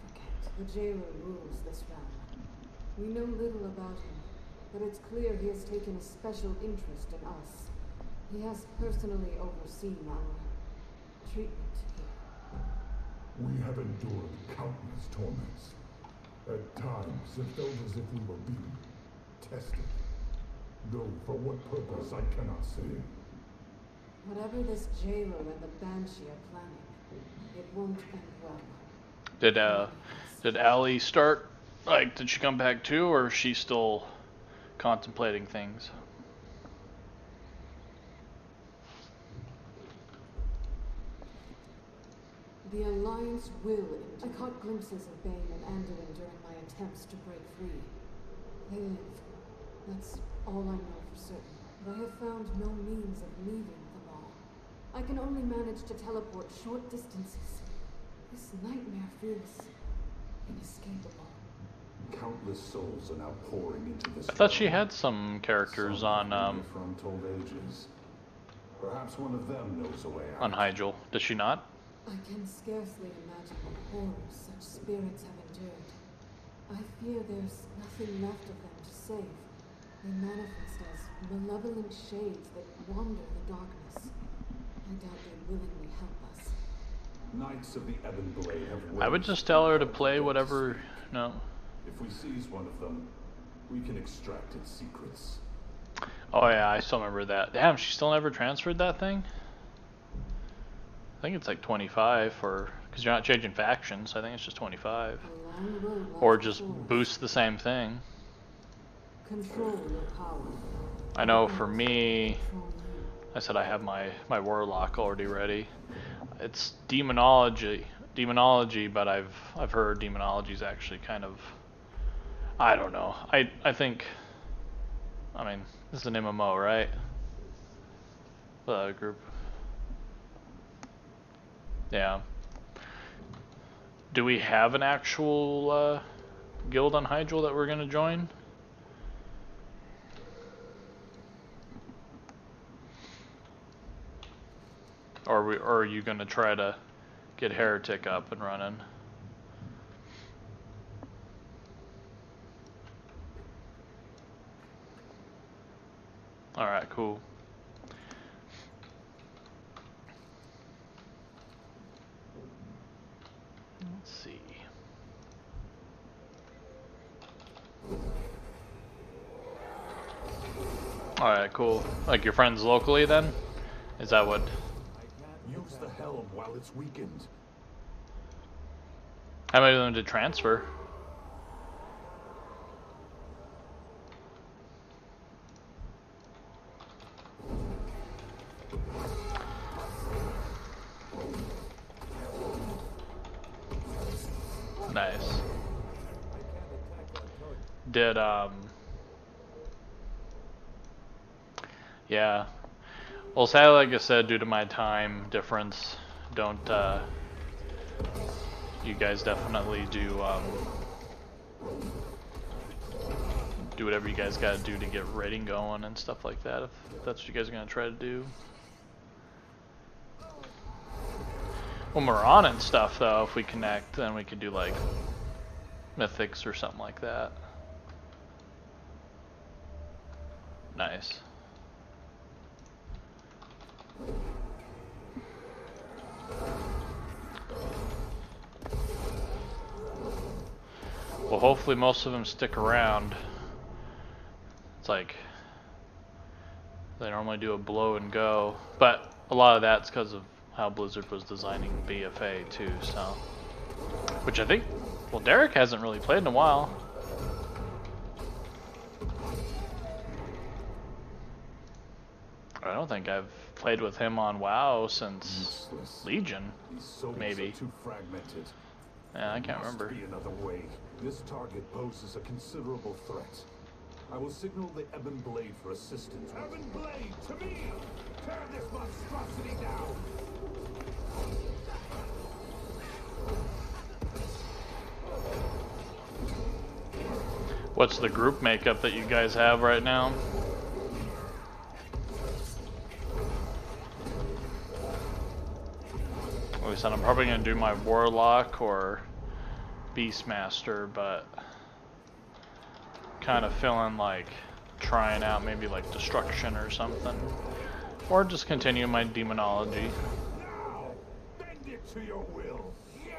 Speaker 4: forget. The Jailer rules this realm. We know little about him, but it's clear he has taken a special interest in us. He has personally overseen our treatment here.
Speaker 3: We have endured countless torments. At times, it felt as if we were being tested. Though for what purpose, I cannot say.
Speaker 4: Whatever this Jailer and the Banshee are planning, it won't end well.
Speaker 1: Did Allie start? Like, did she come back too, or is she still contemplating things?
Speaker 4: The Alliance will. I caught glimpses of Bane and Anduin during my attempts to break free. They live. That's all I know for certain. But I have found no means of leaving the Maw. I can only manage to teleport short distances. This nightmare feels inescapable.
Speaker 3: Countless souls are now pouring into this.
Speaker 1: I thought she had some characters on
Speaker 3: from told ages. Perhaps one of them knows a way out.
Speaker 1: on Hyjal. Does she not?
Speaker 4: I can scarcely imagine the horrors such spirits have endured. I fear there's nothing left of them to save. They manifest as malevolent shades that wander the darkness. I doubt they'd willingly help us.
Speaker 3: Knights of the Ebon Blade have
Speaker 1: I would just tell her to play whatever. No.
Speaker 3: If we seize one of them, we can extract its secrets.
Speaker 1: Oh yeah, I still remember that. Damn, she still never transferred that thing? I think it's like 25 for, because you're not changing factions, I think it's just 25. Or just boost the same thing.
Speaker 4: Control your power.
Speaker 1: I know for me, I said I have my warlock already ready. It's demonology, but I've heard demonology is actually kind of, I don't know. I think, I mean, this is an MMO, right? The group. Yeah. Do we have an actual guild on Hyjal that we're gonna join? Or are you gonna try to get Heretic up and running? Alright, cool. Let's see. Alright, cool. Like your friends locally then? Is that what?
Speaker 3: Use the helm while it's weakened.
Speaker 1: How many of them did transfer? Nice. Did yeah. Well, sadly, like I said, due to my time difference, don't you guys definitely do do whatever you guys gotta do to get rating going and stuff like that, if that's what you guys are gonna try to do. When we're on and stuff though, if we connect, then we could do like mythics or something like that. Nice. Well, hopefully most of them stick around. It's like they normally do a blow and go, but a lot of that's because of how Blizzard was designing BFA too, so. Which I think, well, Derek hasn't really played in a while. I don't think I've played with him on WoW since Legion, maybe.
Speaker 3: Too fragmented.
Speaker 1: Yeah, I can't remember.
Speaker 3: Be another way. This target poses a considerable threat. I will signal the Ebon Blade for assistance. Ebon Blade, to me! Tear this monstrosity down!
Speaker 1: What's the group makeup that you guys have right now? Like I said, I'm probably going to do my Warlock or Beastmaster, but kind of feeling like trying out maybe like Destruction or something. Or just continue my Demonology.
Speaker 3: Now, bend it to your will. You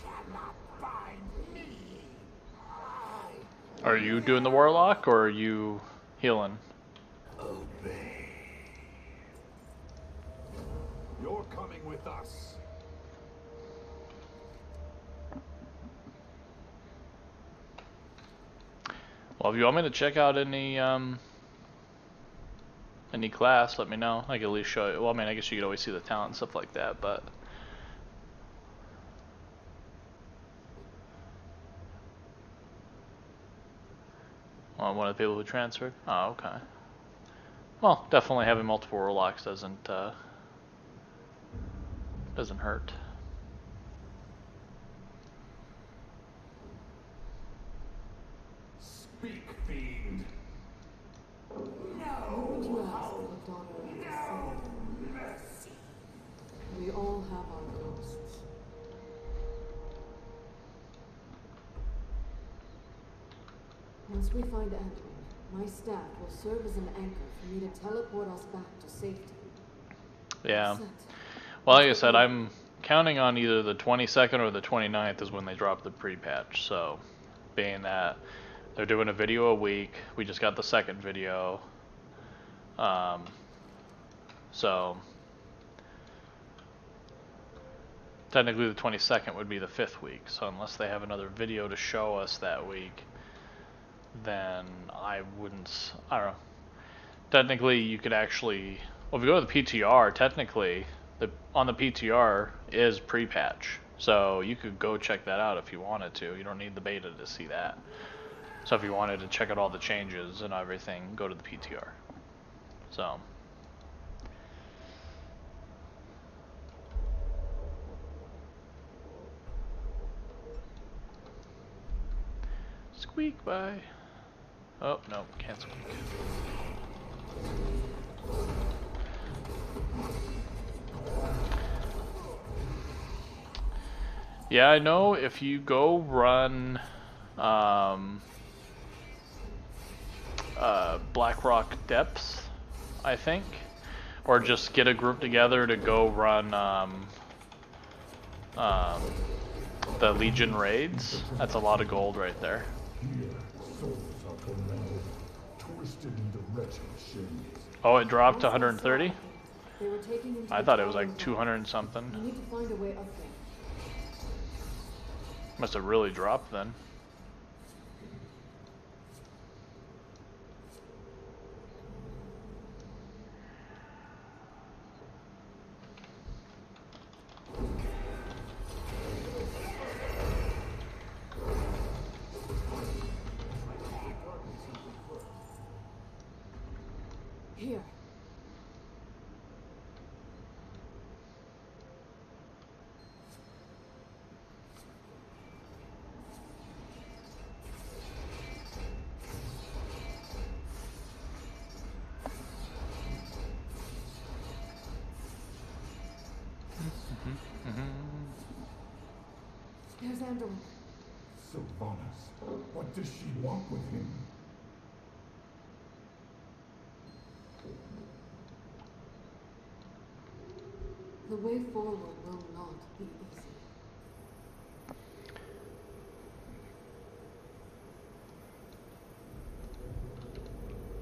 Speaker 3: cannot bind me.
Speaker 1: Are you doing the Warlock or are you healing?
Speaker 3: Obey. You're coming with us.
Speaker 1: Well, if you want me to check out any class, let me know. I can at least show you. Well, I mean, I guess you could always see the talent and stuff like that, but one of the people who transferred. Oh, okay. Well, definitely having multiple warlocks doesn't Doesn't hurt.
Speaker 3: Speak, fiend.
Speaker 4: What would you ask of a daughter of the sea? We all have our ghosts. Once we find Anduin, my staff will serve as an anchor for me to teleport us back to safety.
Speaker 1: Yeah.
Speaker 4: Set.
Speaker 1: Well, like I said, I'm counting on either the 22nd or the 29th is when they drop the pre-patch. So, being that they're doing a video a week, we just got the second video. So technically the 22nd would be the 5th week. So unless they have another video to show us that week, then I don't know. Technically, you could actually, well, if you go to the PTR, technically, on the PTR is pre-patch. So you could go check that out if you wanted to. You don't need the beta to see that. So if you wanted to check out all the changes and everything, go to the PTR. So. Squeak by. Oh, no, can't squeak. Yeah, I know if you go run Blackrock Depths, I think, or just get a group together to go run the Legion raids, that's a lot of gold right there.
Speaker 3: Here, souls are tormented, twisted into wretched shades.
Speaker 1: Oh, it dropped to 130?
Speaker 4: They were taking into
Speaker 1: I thought it was like 200 and something.
Speaker 4: We need to find a way up there.
Speaker 1: Must have really dropped then.
Speaker 4: Here. There's Anduin.
Speaker 3: Sylvanas, what does she want with him?
Speaker 4: The way forward will not be easy.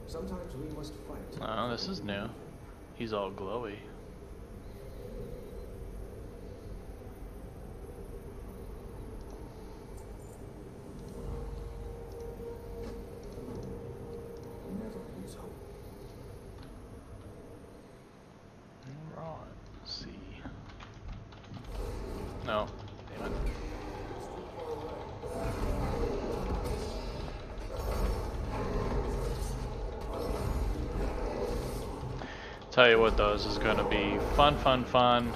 Speaker 2: Sometimes we must fight.
Speaker 1: Oh, this is new. He's all glowy.
Speaker 2: Never lose hope.
Speaker 1: Right, let's see. No, damn it. Tell you what, though, this is going to be fun, fun, fun.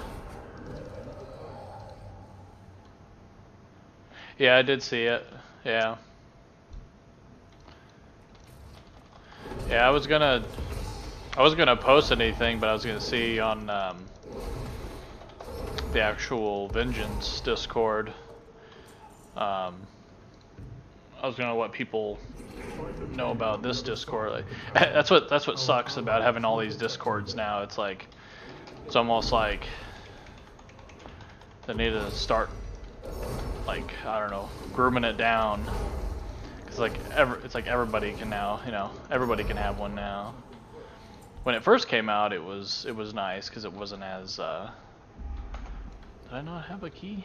Speaker 1: Yeah, I did see it. Yeah. Yeah, I was gonna post anything, but I was gonna see on the actual Vengeance Discord. I was gonna let people know about this Discord. Like, that's what sucks about having all these Discords now. It's like, it's almost like they need to start, like, I don't know, grooming it down. Cause like it's like everybody can now, you know, everybody can have one now. When it first came out, it was nice because it wasn't as. Did I not have a key?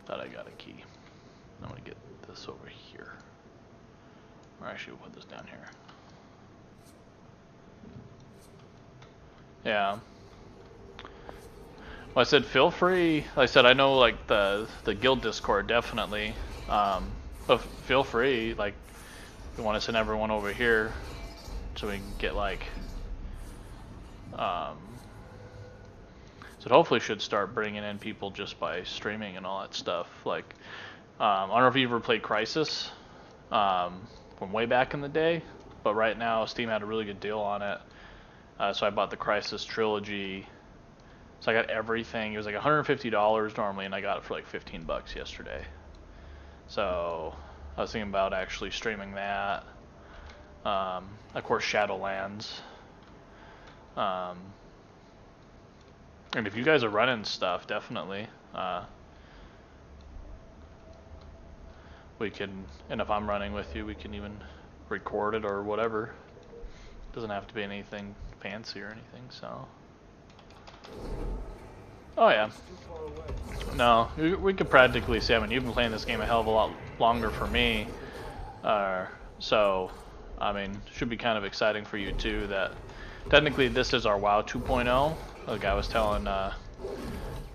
Speaker 1: Thought I got a key. I'm gonna get this over here. Or actually, we'll put this down here. Yeah. Well, I said feel free. Like I said, I know like the guild Discord definitely. But feel free. Like, if you want to send everyone over here, so we can get like. So it hopefully should start bringing in people just by streaming and all that stuff. Like, I don't know if you ever played Crysis from way back in the day, but right now Steam had a really good deal on it. So I bought the Crysis trilogy. So I got everything. It was like $150 normally, and I got it for like $15 yesterday. So I was thinking about actually streaming that. Of course, Shadowlands. And if you guys are running stuff, definitely. We can, and if I'm running with you, we can even record it or whatever. Doesn't have to be anything fancy or anything, so. Oh yeah. No, we could practically see, I mean, you've been playing this game a hell of a lot longer for me. So, I mean, should be kind of exciting for you too that technically this is our WoW 2.0. Like I was telling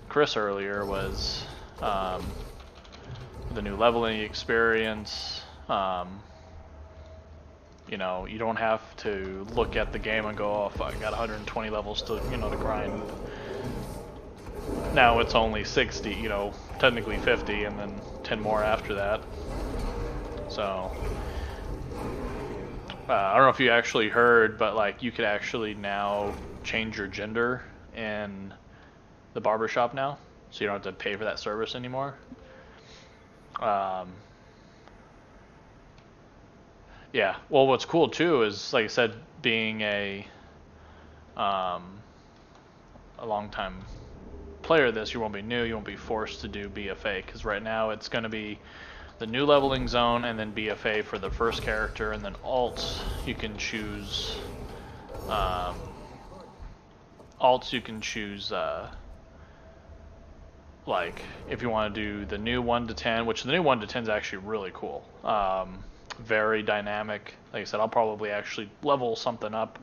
Speaker 1: Chris earlier, was the new leveling experience. You know, you don't have to look at the game and go, oh, I got 120 levels to, you know, to grind. Now it's only 60, you know, technically 50, and then 10 more after that. So, I don't know if you actually heard, but like you could actually now change your gender in the barbershop now, so you don't have to pay for that service anymore. Yeah, well, what's cool too is, like I said, being a long-time player of this, you won't be new, you won't be forced to do BFA, because right now it's going to be the new leveling zone and then BFA for the first character, and then alts you can choose. Alts you can choose. Like if you want to do the new 1 to 10, which the new 1 to 10 is actually really cool. Very dynamic. Like I said, I'll probably actually level something up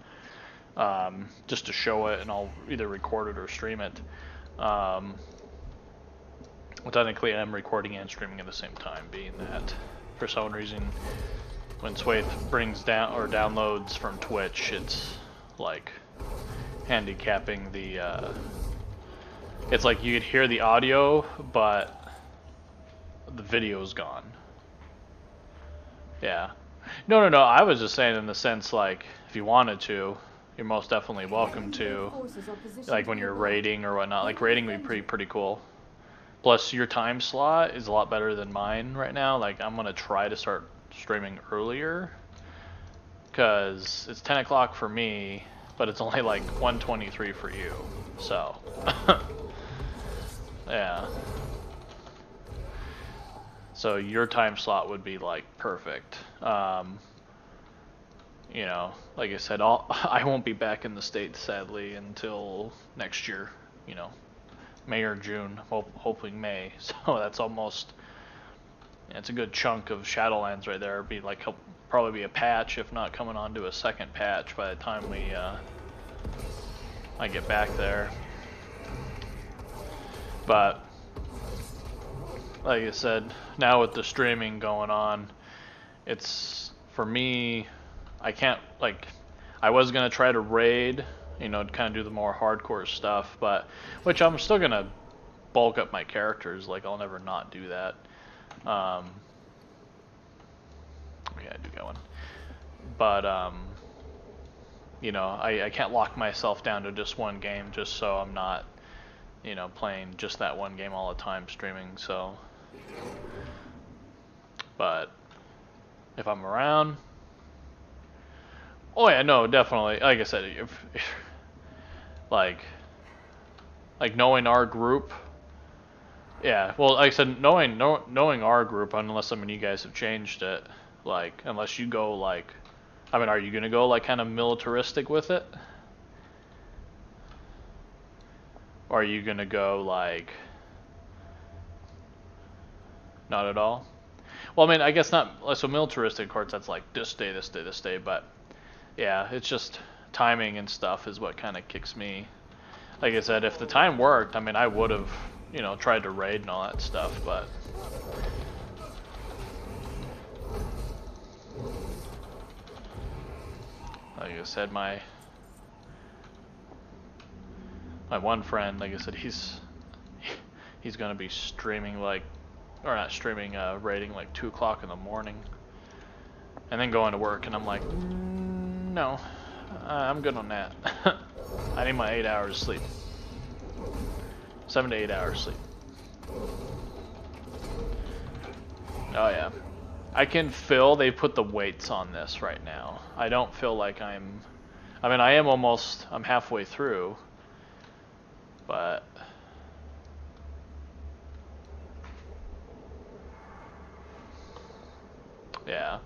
Speaker 1: just to show it, and I'll either record it or stream it. Well, technically I'm recording and streaming at the same time, being that for some reason when Swaith brings down or downloads from Twitch, it's like handicapping the it's like you could hear the audio but the video's gone. Yeah. No, I was just saying in the sense, like, if you wanted to, you're most definitely welcome to, like when you're raiding or whatnot. Like raiding would be pretty cool. Plus your time slot is a lot better than mine right now. Like I'm gonna try to start streaming earlier, cause it's 10 o'clock for me, but it's only like 1:23 for you. So, yeah. So your time slot would be like perfect. You know, like I said, I won't be back in the States sadly until next year. You know, May or June, hopefully May. So that's almost, it's a good chunk of Shadowlands right there. It'd be like probably be a patch, if not coming on to a second patch by the time I get back there. But like I said, now with the streaming going on, it's, for me, I can't, like, I was gonna try to raid, you know, to kind of do the more hardcore stuff, but, which I'm still gonna bulk up my characters, like, I'll never not do that. Okay, I do got one. But, you know, I can't lock myself down to just one game just so I'm not, you know, playing just that one game all the time streaming, so. But if I'm around, oh yeah, no, definitely. Like I said, if like knowing our group, yeah. Well, like I said, knowing our group, unless, I mean, you guys have changed it, like, unless you go like, I mean, are you gonna go like kind of militaristic with it, or are you gonna go like not at all? Well, I mean, I guess not. So militaristic, of course, that's like this day, this day, this day. But yeah, it's just timing and stuff is what kind of kicks me. Like I said, if the time worked, I mean, I would have, you know, tried to raid and all that stuff. But like I said, my one friend, like I said, he's gonna be streaming like, or not streaming, raiding like 2 o'clock in the morning, and then going to work, and I'm like, no, I'm good on that. I need my 8 hours sleep, 7 to 8 hours sleep. Oh yeah, I can feel they put the weights on this right now. I don't feel like I mean, I'm halfway through, but yeah.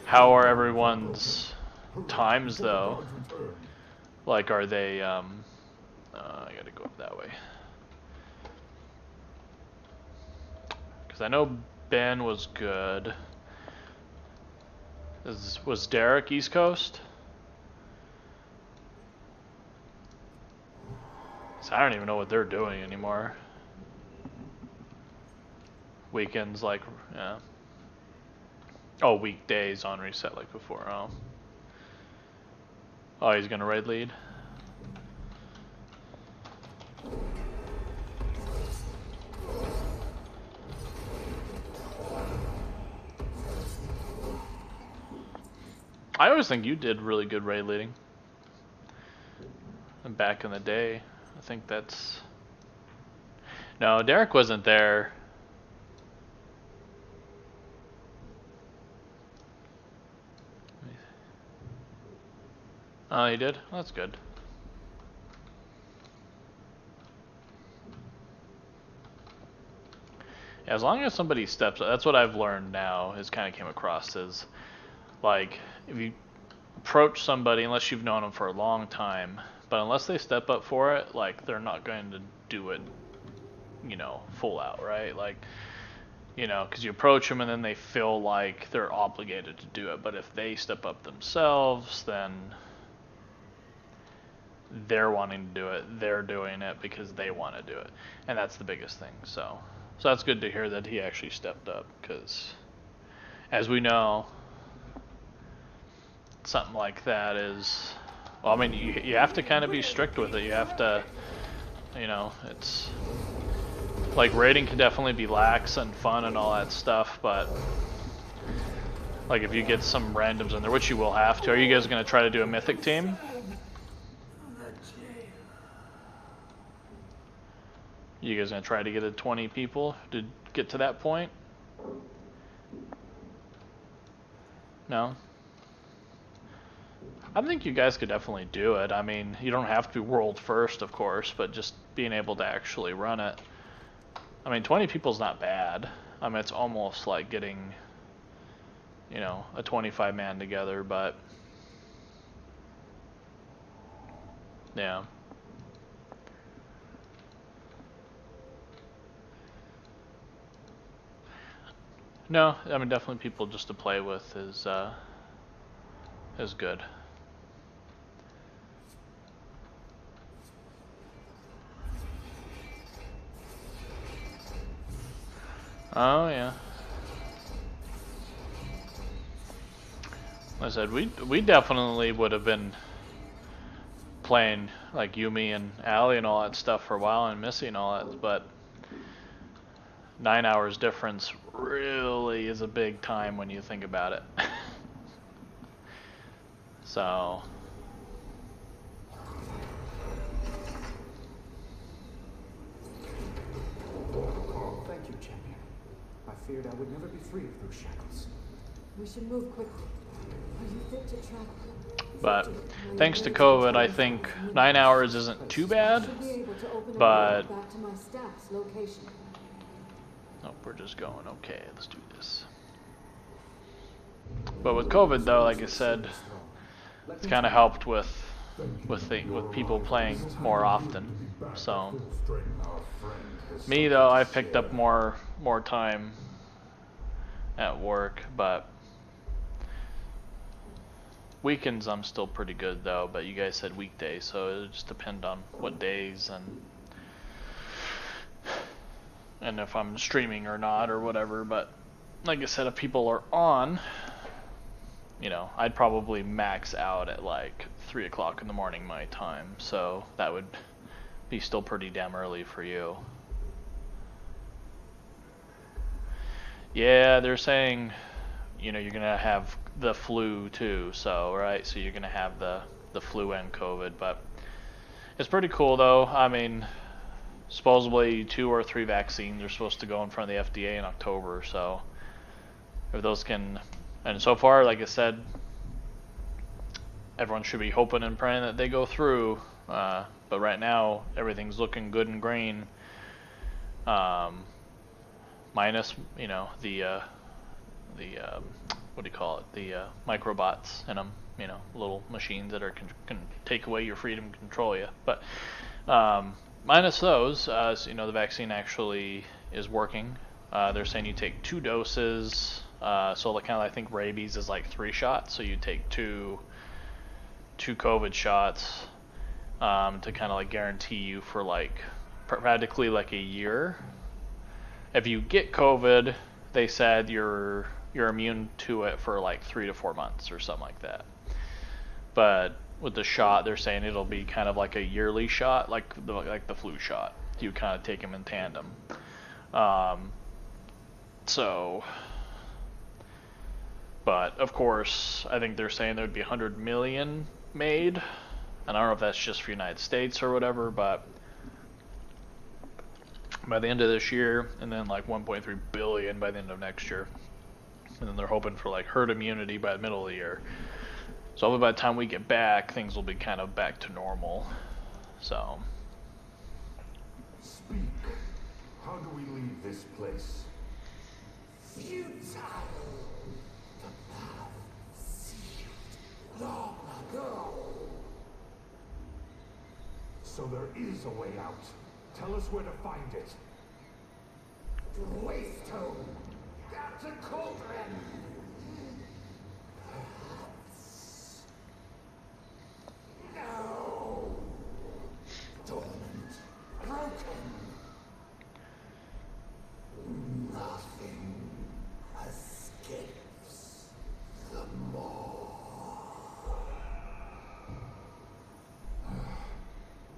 Speaker 1: How are everyone's times though? Like, are they, I gotta go up that way. Because I know Ben was good. Was Derek East Coast? So I don't even know what they're doing anymore. Weekends, like, yeah. Oh, weekdays on reset like before. Oh. Oh, he's gonna raid lead. I always think you did really good raid leading. And back in the day, I think that's... No, Derek wasn't there. Oh, he did? Well, that's good. Yeah, as long as somebody steps up, that's what I've learned now, is kind of came across is, like, if you approach somebody, unless you've known them for a long time, but unless they step up for it, like, they're not going to do it, you know, full out, right? Like, you know, because you approach them and then they feel like they're obligated to do it, but if they step up themselves, then they're wanting to do it, they're doing it because they want to do it, and that's the biggest thing. So that's good to hear that he actually stepped up, because as we know, something like that is, well, I mean, you have to kind of be strict with it. You have to, you know, it's like raiding can definitely be lax and fun and all that stuff, but like if you get some randoms in there, which you will have to, are you guys going to try to do a mythic team? You guys going to try to get 20 people to get to that point? No? I think you guys could definitely do it. I mean, you don't have to be world first, of course, but just being able to actually run it. I mean, 20 people's not bad. I mean, it's almost like getting, you know, a 25 man together, but yeah. No, I mean, definitely people just to play with is good. Oh yeah. Like I said, we definitely would have been playing like Yumi and Allie and all that stuff for a while, and Missy and all that, but 9 hours difference really is a big time when you think about it. So
Speaker 7: Thank you, champion. I feared I would never be free of those shackles.
Speaker 4: We should move quickly. Are you fit to travel?
Speaker 1: but thanks to COVID, I think 9 hours isn't too bad,
Speaker 4: Should be able to open a
Speaker 1: but
Speaker 4: door back to my staff's location.
Speaker 1: oh, we're just going, okay, let's do this. But with COVID though, like I said, it's kind of helped with people playing more often. So me though, I picked up more time at work, but weekends I'm still pretty good though. But you guys said weekdays, so it'll just depend on what days and if I'm streaming or not or whatever. But like I said, if people are on, you know, I'd probably max out at like 3 o'clock in the morning my time, so that would be still pretty damn early for you. Yeah, they're saying, you know, you're gonna have the flu too, so right, so you're gonna have the flu and COVID, but it's pretty cool though. I mean, supposedly 2 or 3 vaccines are supposed to go in front of the FDA in October, so if those can, and so far, like I said, everyone should be hoping and praying that they go through, but right now everything's looking good and green, minus, you know, the what do you call it, the microbots in them, you know, little machines that are can take away your freedom and control you, but minus those, so, you know, the vaccine actually is working. They're saying you take 2 doses, so like, kind of, I think rabies is like 3 shots, so you take two COVID shots to kind of like guarantee you for like practically like a year. If you get COVID, they said you're immune to it for like 3 to 4 months or something like that. But with the shot, they're saying it'll be kind of like a yearly shot, like the flu shot. You kind of take them in tandem. So, but of course, I think they're saying there would be 100 million made, and I don't know if that's just for United States or whatever, but by the end of this year, and then like 1.3 billion by the end of next year, and then they're hoping for like herd immunity by the middle of the year. So hopefully by the time we get back, things will be kind of back to normal. So.
Speaker 3: Speak. How do we leave this place?
Speaker 6: Futile. The path sealed long ago.
Speaker 3: So there is a way out. Tell us where to find it.
Speaker 6: To Waystone. That's a cauldron. No. Dormant. Broken. Nothing escapes the maw.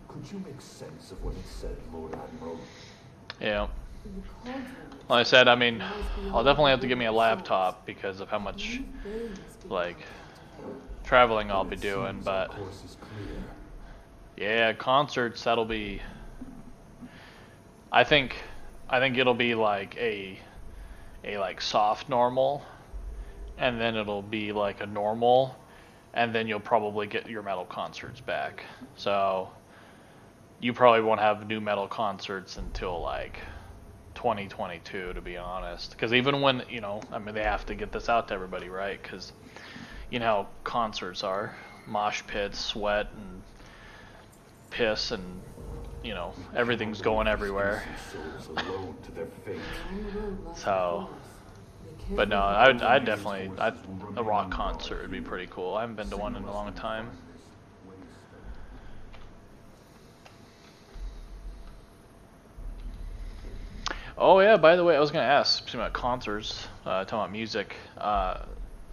Speaker 3: Could you make sense of what it said, Lord Admiral?
Speaker 1: Yeah. Like I said, I mean, I'll definitely have to give me a laptop because of how much, like, traveling I'll be doing, but yeah, concerts, that'll be, I think it'll be like a like soft normal, and then it'll be like a normal, and then you'll probably get your metal concerts back. So you probably won't have new metal concerts until like 2022, to be honest, because even when, you know, I mean, they have to get this out to everybody, right? Because you know how concerts are, mosh pits, sweat and piss, and you know, everything's going everywhere. So, but no, I'd definitely, a rock concert would be pretty cool. I haven't been to one in a long time. Oh yeah, by the way, I was gonna ask, speaking about concerts, talking about music.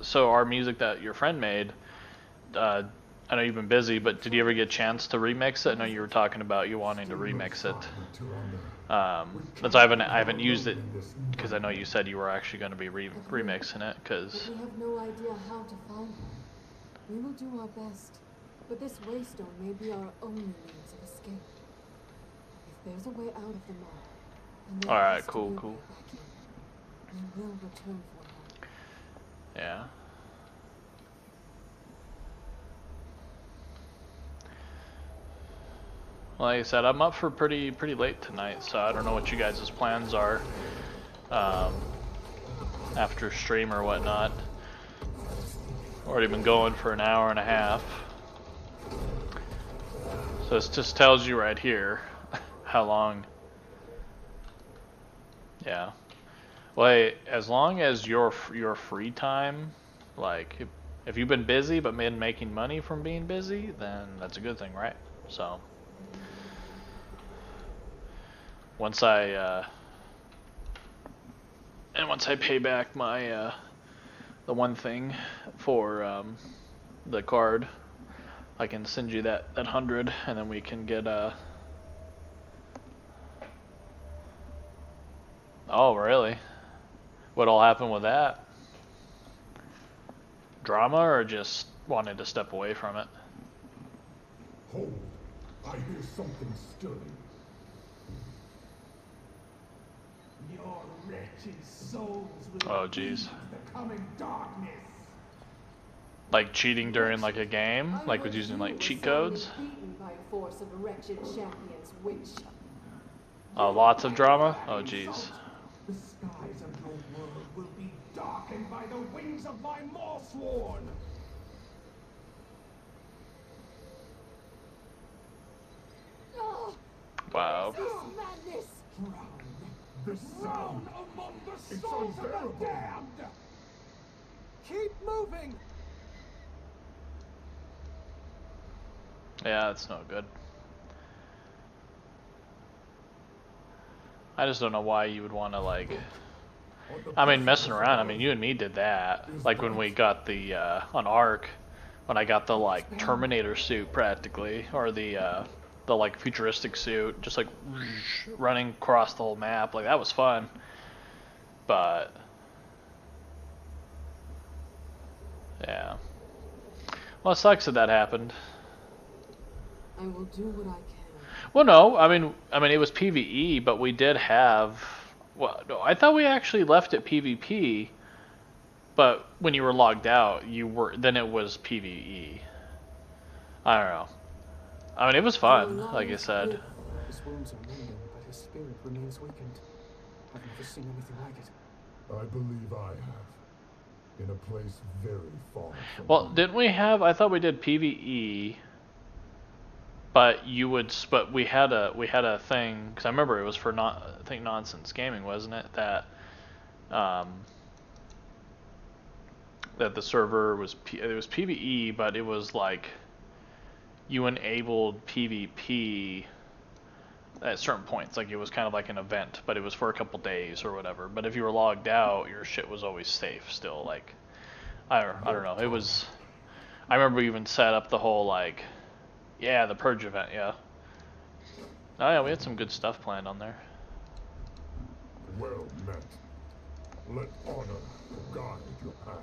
Speaker 1: So our music that your friend made, I know you've been busy, but did you ever get a chance to remix it? I know you were talking about you wanting to remix it. But I haven't used it because I know you said you were actually going to be remixing it. Because
Speaker 4: we have no idea how to find her. We will do our best, but this waystone may be our only means of escape. If there's a way out of the mall,
Speaker 1: all right, cool.
Speaker 4: we will return for her.
Speaker 1: Yeah. Like I said, I'm up for pretty late tonight, so I don't know what you guys' plans are after stream or whatnot. Already been going for an hour and a half. So this just tells you right here how long. Yeah. Well, as long as your free time, like if you've been busy but been making money from being busy, then that's a good thing, right? So once I pay back my one thing for the card. I can send you that 100, and then we can get Oh, really? What all happened with that? Drama, or just wanted to step away from it?
Speaker 3: Hold. I hear something stirring.
Speaker 9: Your wretched souls will
Speaker 1: Oh, jeez.
Speaker 9: the coming darkness.
Speaker 1: Like cheating during like a game, like with using like cheat codes.
Speaker 4: Beaten by a force of wretched champions, which
Speaker 1: Lots of drama. Oh, jeez.
Speaker 9: The skies of your world will be darkened by the wings of my Morsworn.
Speaker 1: Wow.
Speaker 6: This madness!
Speaker 3: The sound!
Speaker 9: Among the
Speaker 3: It's
Speaker 9: souls of the
Speaker 3: unbearable.
Speaker 9: damned.
Speaker 7: Keep moving!
Speaker 1: Yeah, that's no good. I just don't know why you would want to like. I mean, messing around. I mean, you and me did that. Like when we got the on Ark, when I got the like Terminator suit practically, or the like futuristic suit, just like running across the whole map. Like that was fun. But yeah. Well, it sucks that happened.
Speaker 4: I will do what I can.
Speaker 1: Well, no, I mean it was PvE, but we did have. Well, no, I thought we actually left it PvP, but when you were logged out, then it was PvE. I don't know. I mean, it was fun, like I said.
Speaker 7: His wounds are mending, but his spirit remains weakened. I've never seen anything like it.
Speaker 3: I believe I have. In a place very far from
Speaker 1: Well,
Speaker 3: here.
Speaker 1: didn't we have? I thought we did PvE, but we had a thing, because I remember it was for I think Nonsense Gaming, wasn't it? That that the server was it was PvE, but it was like you enabled PvP at certain points. Like it was kind of like an event, but it was for a couple days or whatever. But if you were logged out, your shit was always safe still. Like I don't know. It was. I remember we even set up the whole like, yeah, the purge event. Yeah. Oh yeah, we had some good stuff planned on there.
Speaker 3: Well met. Let honor guide your path.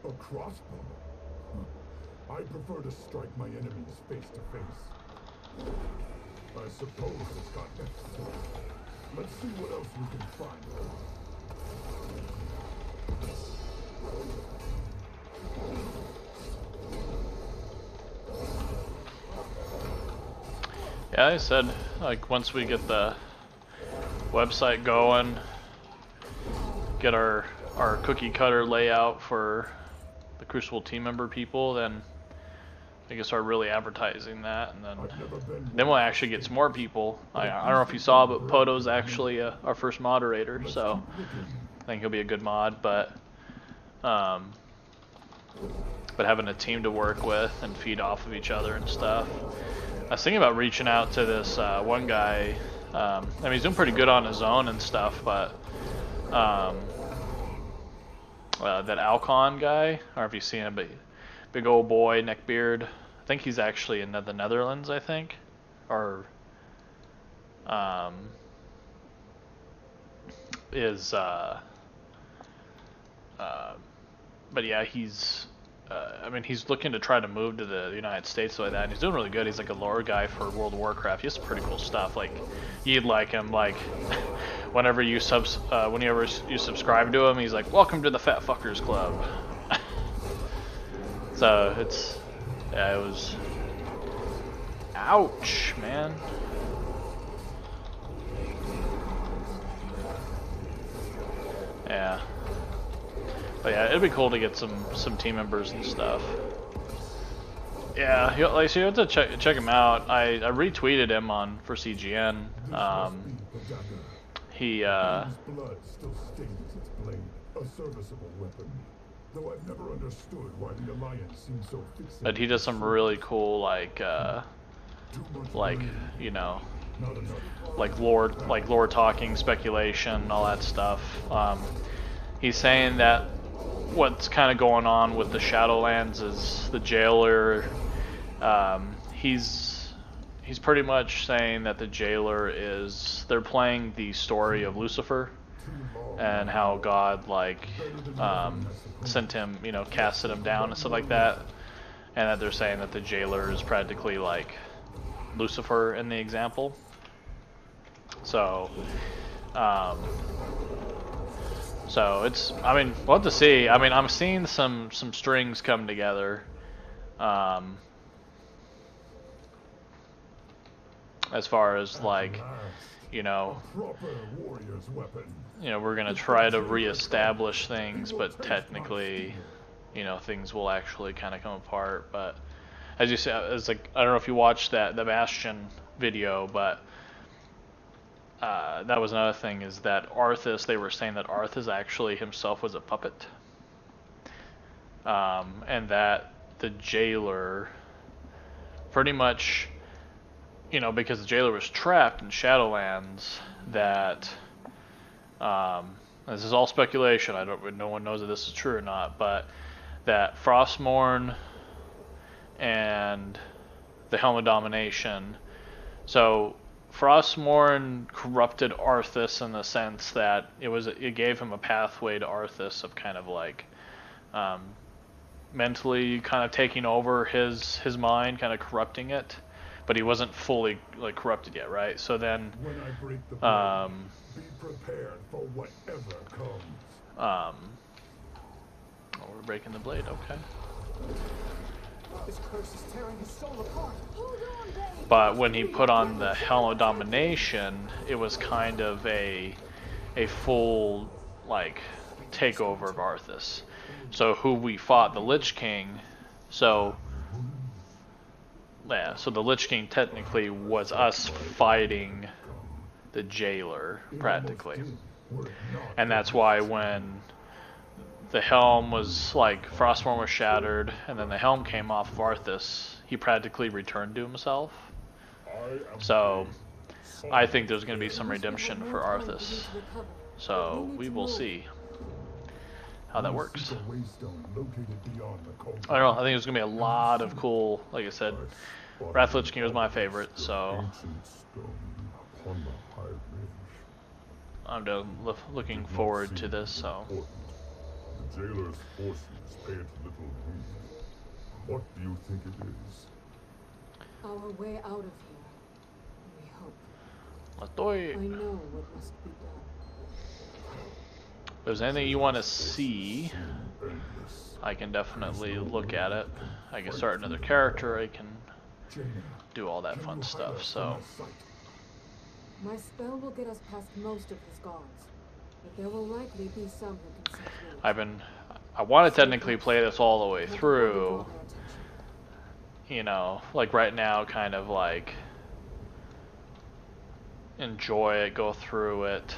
Speaker 3: A crossbow? I prefer to strike my enemies face to face. I suppose it's got exploits. Let's see what else we can find.
Speaker 1: Yeah, I said like once we get the website going, get our cookie cutter layout for the Crucible team member people, then we can start really advertising that, and then we'll actually get some more people. I don't know if you saw, but Poto's actually our first moderator, so I think he'll be a good mod. But having a team to work with and feed off of each other and stuff. I was thinking about reaching out to this one guy. I mean, he's doing pretty good on his own and stuff, but that Alcon guy, I don't know if you've seen him, but big old boy, neck beard. I think he's actually in the Netherlands, I think, or but yeah, he's. I mean, he's looking to try to move to the United States like that, and he's doing really good. He's like a lore guy for World of Warcraft. He has some pretty cool stuff. Like, you'd like him. Like, whenever you subscribe to him, he's like, "Welcome to the Fat Fuckers Club." So it was. Ouch, man. Yeah. But yeah, it'd be cool to get some team members and stuff. Yeah, so you have to check him out. I retweeted him for CGN. He
Speaker 3: His blood still stains its blade. A serviceable weapon. Though I've never understood why the Alliance seems so fixated.
Speaker 1: But he does some really cool, like,
Speaker 3: Too much
Speaker 1: like,
Speaker 3: blame,
Speaker 1: you know,
Speaker 3: not enough.
Speaker 1: like lore talking, speculation, all that stuff. He's saying that what's kind of going on with the Shadowlands is the jailer. He's pretty much saying that the jailer is, they're playing the story of Lucifer and how God like sent him, you know, casted him down and stuff like that, and that they're saying that the jailer is practically like Lucifer in the example. So so it's, I mean, we'll have to see. I mean, I'm seeing some strings come together. As far as like, you know,
Speaker 3: Proper warrior's weapon.
Speaker 1: you know, we're gonna try to reestablish things, but technically, you know, things will actually kind of come apart. But as you said, it's like, I don't know if you watched the Bastion video, but that was another thing, is that Arthas, they were saying that Arthas actually himself was a puppet, and that the jailer pretty much, you know, because the jailer was trapped in Shadowlands, that this is all speculation, no one knows if this is true or not, but that Frostmourne and the Helm of Domination, so Frostmourne corrupted Arthas in the sense that it gave him a pathway to Arthas of kind of like mentally kind of taking over his mind, kind of corrupting it, but he wasn't fully like corrupted yet, right? So then
Speaker 3: When I break the blade, be prepared for whatever comes.
Speaker 1: oh, we're breaking the blade, okay.
Speaker 2: This curse is tearing his soul apart.
Speaker 1: But when he put on the Helm of Domination, it was kind of a full like takeover of Arthas. So who we fought, the Lich King, so yeah, so the Lich King technically was us fighting the jailer practically. And that's why when the helm was like, Frostmourne was shattered, and then the helm came off of Arthas, he practically returned to himself. So I think there's going to be some redemption for Arthas. So we will see how that works. I don't know, I think there's going to be a lot of cool, like I said, Wrath Lich King was my favorite, so I'm looking forward to this, so.
Speaker 3: The jailer's forces pay it little heed. What do you think it is?
Speaker 4: Our way out of here, we hope.
Speaker 1: Latoy.
Speaker 4: I know what must be done.
Speaker 1: If there's anything you want to see, I can definitely look at it. I can start another character, I can do all that fun stuff, so.
Speaker 4: My spell will get us past most of his guards, but there will likely be some who can see through it.
Speaker 1: I want to technically play this all the way through, you know, like right now, kind of like enjoy it, go through it.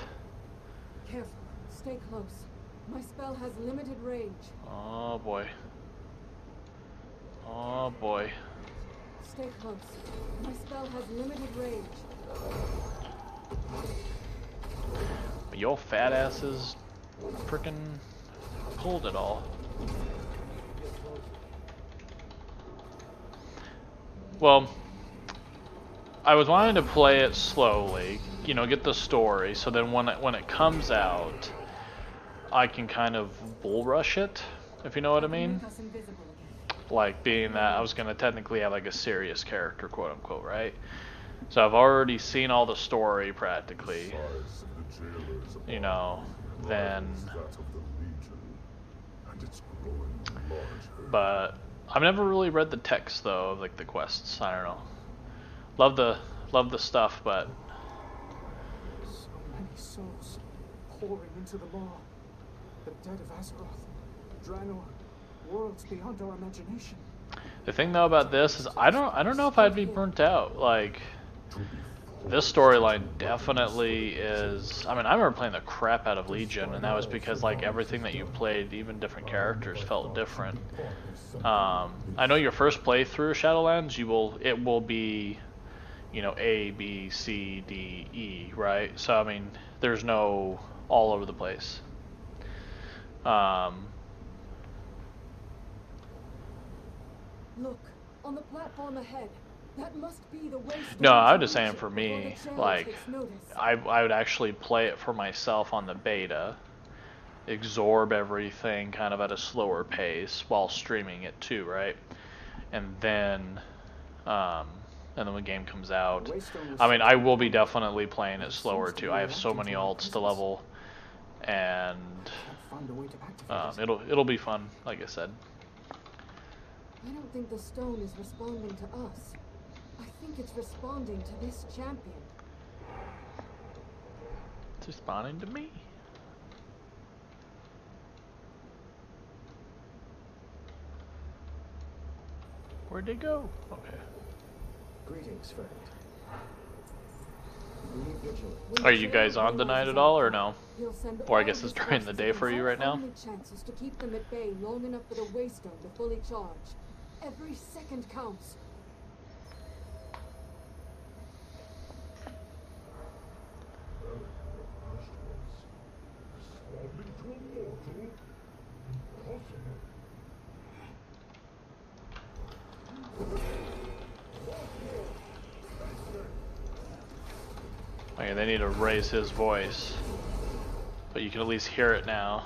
Speaker 4: Careful, stay close. My spell has limited range.
Speaker 1: Oh boy. Oh boy.
Speaker 4: Stay close. My spell has limited range.
Speaker 1: Your fat asses frickin' pulled it all. Well, I was wanting to play it slowly, you know, get the story, so then when it comes out, I can kind of bull rush it, if you know what I mean. Like, being that I was going to technically have like a serious character, quote unquote, right? So I've already seen all the story practically, you know, then, but I've never really read the text though of like the quests. I don't know. Love the stuff, but
Speaker 2: So many souls pouring into the maw. The dead of Azeroth, Draenor, worlds beyond our imagination.
Speaker 1: the thing though about this is I don't know if I'd be burnt out. Like, this storyline definitely is. I mean, I remember playing the crap out of Legion, and that was because like everything that you played, even different characters, felt different. I know your first playthrough of Shadowlands, it will be, you know, A, B, C, D, E, right? So I mean, there's no all over the place.
Speaker 6: Look, on the platform ahead. That must be the way.
Speaker 1: No, I'm just saying for me, like, I would actually play it for myself on the beta, absorb everything kind of at a slower pace while streaming it too, right? And then when the game comes out, I mean, I will be definitely playing it slower too. I have so many alts to level, and it'll be fun, like I said.
Speaker 4: I don't think the stone is responding to us. I think it's responding to this champion.
Speaker 1: It's responding to me. Where'd they go? Okay.
Speaker 5: Greetings, friend. Be vigilant.
Speaker 1: Are you guys on tonight at all, or no? Or I guess it's during the day for you right now?
Speaker 4: Only chance is to keep them at bay long enough for the waystone to fully charge. Every second counts.
Speaker 1: Okay, they need to raise his voice, but you can at least hear it now.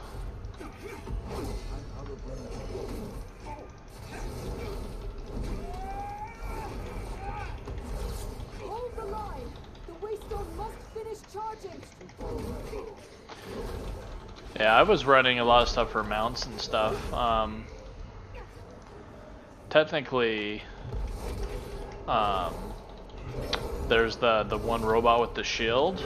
Speaker 6: Hold the line. The waystone must finish charging.
Speaker 1: Yeah, I was running a lot of stuff for mounts and stuff. Technically, there's the one robot with the shield.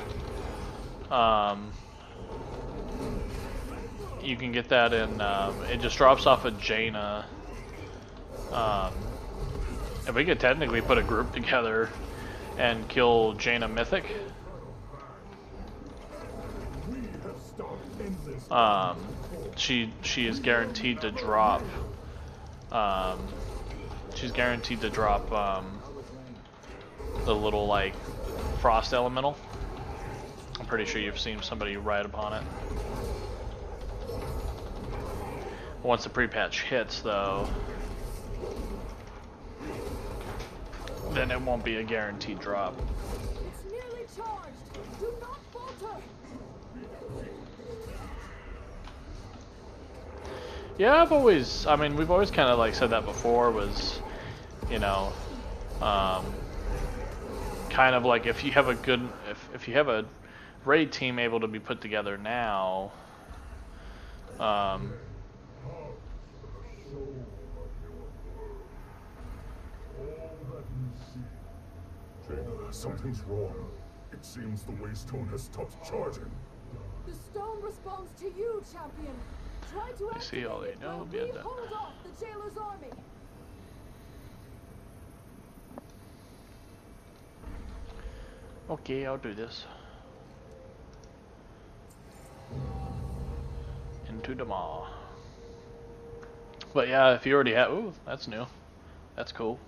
Speaker 1: You can get that in. It just drops off of Jaina. And we could technically put a group together and kill Jaina Mythic. She is guaranteed to drop. She's guaranteed to drop the little like frost elemental. I'm pretty sure you've seen somebody ride upon it. Once the pre-patch hits, though, then it won't be a guaranteed drop.
Speaker 6: It's nearly charged. Do not falter.
Speaker 1: Yeah, I mean, we've always kind of like said that before, was, you know, kind of like if you have a raid team able to be put together now,
Speaker 3: Something's wrong. It seems the waystone has stopped charging.
Speaker 6: The stone responds to you, champion. Try to
Speaker 1: I see all they know.
Speaker 6: we hold off the jailer's army.
Speaker 1: Okay, I'll do this. Into the maw. But yeah, if you already have, ooh, that's new. That's cool.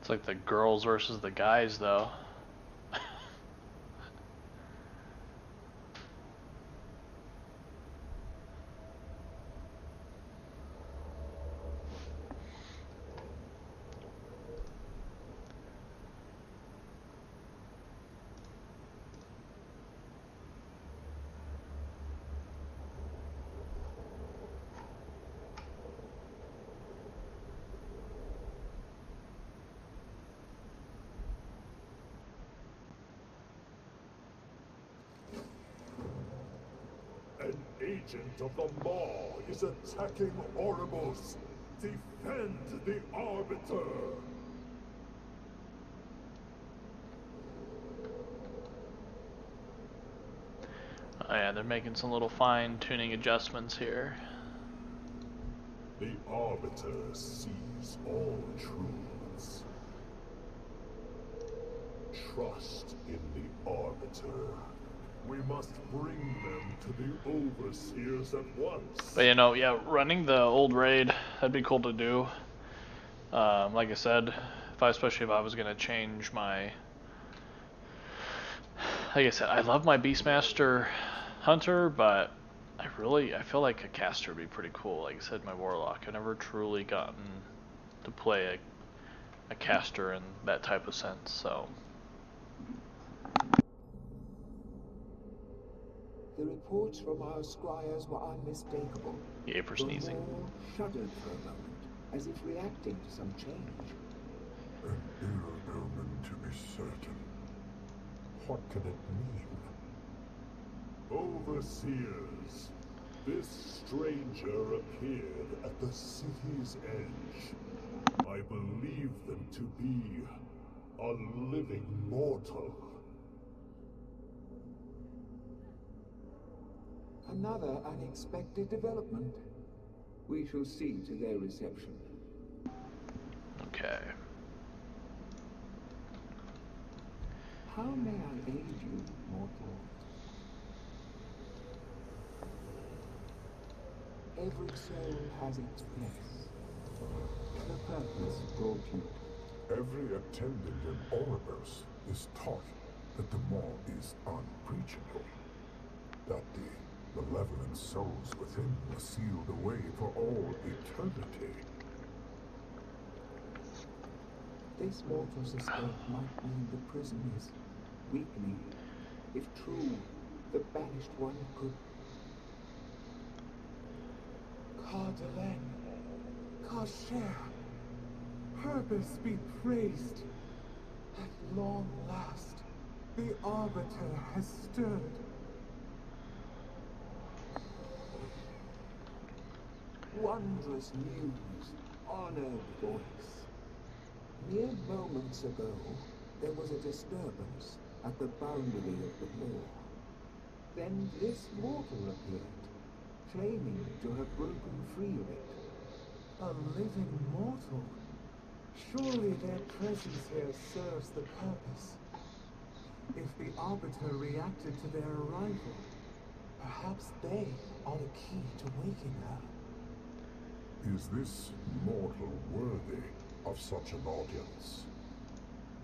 Speaker 1: It's like the girls versus the guys, though.
Speaker 3: An agent of the Maw is attacking Oribos. Defend the Arbiter!
Speaker 1: Oh yeah, they're making some little fine-tuning adjustments here.
Speaker 3: The Arbiter sees all truths. Trust in the Arbiter. We must bring them to the Overseers at once.
Speaker 1: But you know, yeah, running the old raid, that'd be cool to do. Like I said, especially if I was gonna change my, like I said, I love my Beastmaster Hunter, but I feel like a caster would be pretty cool. Like I said, my Warlock, I've never truly gotten to play a caster in that type of sense, so.
Speaker 9: The reports from our squires were unmistakable.
Speaker 1: Yay for sneezing.
Speaker 9: The Maw shuddered for a moment, as if reacting to some change.
Speaker 3: An ill omen, to be certain. What can it mean? Overseers, this stranger appeared at the city's edge. I believe them to be a living mortal.
Speaker 9: Another unexpected development. We shall see to their reception.
Speaker 1: Okay.
Speaker 9: How may I aid you, mortal? Every soul has its place. The purpose brought you.
Speaker 3: Every attendant in Oribos is taught that the Maw is unbreachable. That the malevolent souls within are sealed away for all eternity.
Speaker 9: This mortal's escape might mean the prison is weakening. If true, the banished one could... Cardelen, Kasher, purpose be praised. At long last, the Arbiter has stirred. Wondrous news, honored voice. Mere moments ago, there was a disturbance at the boundary of the Maw. Then this mortal appeared, claiming to have broken free of it. A living mortal? Surely their presence here serves the purpose. If the Arbiter reacted to their arrival, perhaps they are the key to waking her.
Speaker 3: Is this mortal worthy of such an audience?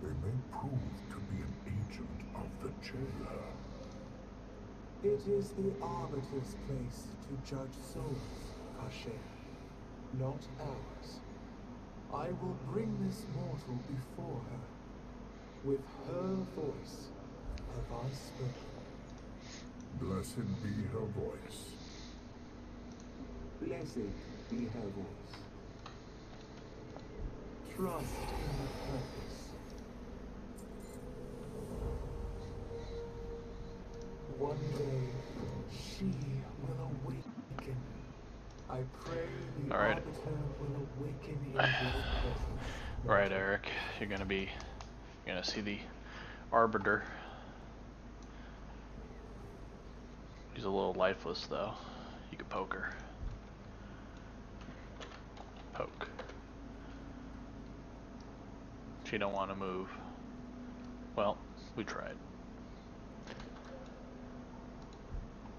Speaker 3: They may prove to be an agent of the jailer.
Speaker 9: It is the Arbiter's place to judge souls, Kasher, not ours. I will bring this mortal before her. With her voice have I spoken.
Speaker 3: Blessed be her voice.
Speaker 9: Blessed be her voice. Trust in her purpose. One day, she will awaken. I pray the Arbiter will awaken in his presence.
Speaker 1: Alright, Eric, you're gonna see the Arbiter. She's a little lifeless though. You could poke her. Poke. She don't want to move. Well, we tried.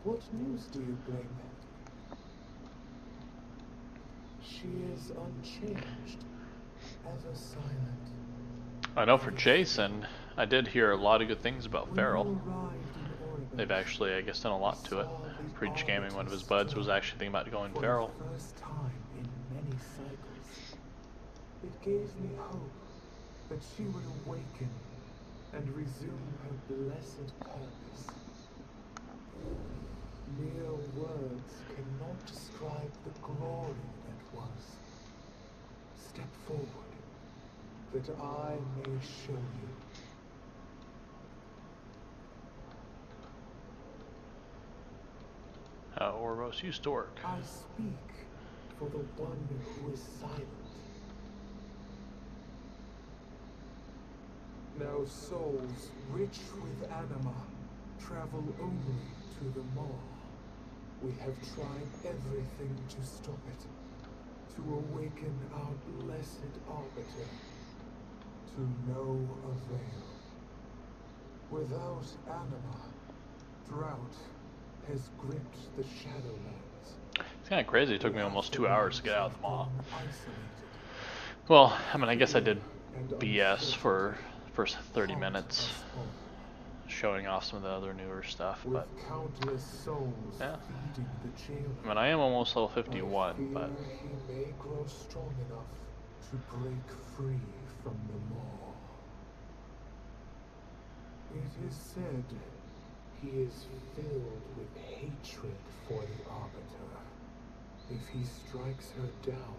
Speaker 9: What news do you bring? She is unchanged, ever silent.
Speaker 1: I know for Jason, I did hear a lot of good things about Feral. They've actually, I guess, done a lot to it. Preach Gaming, one of his buds, was actually thinking about going Feral.
Speaker 9: For the first time in many cycles, it gave me hope that she would awaken and resume her blessed purpose. Mere words cannot describe the glory that was. Step forward, that I may show you.
Speaker 1: How Oribos used to work.
Speaker 9: I speak for the one who is silent. Now souls rich with anima travel only to the Maw. We have tried everything to stop it, to awaken our blessed arbiter to no avail. Without anima, drought has gripped the Shadowlands.
Speaker 1: It's kind of crazy. It took me almost 2 hours to get out of the maw.
Speaker 9: Isolated.
Speaker 1: Well, I mean, I guess I did
Speaker 9: And
Speaker 1: BS for
Speaker 9: uncertainty
Speaker 1: the first 30
Speaker 9: haunt
Speaker 1: minutes,
Speaker 9: us all.
Speaker 1: showing off some of the other newer stuff,
Speaker 9: With
Speaker 1: but
Speaker 9: countless souls
Speaker 1: yeah.
Speaker 9: feeding the jailer.
Speaker 1: I mean, I am almost level
Speaker 9: I
Speaker 1: 51,
Speaker 9: fear
Speaker 1: but
Speaker 9: he may grow strong enough to break free from the maw. It is said he is filled with hatred for the Arbiter. If he strikes her down,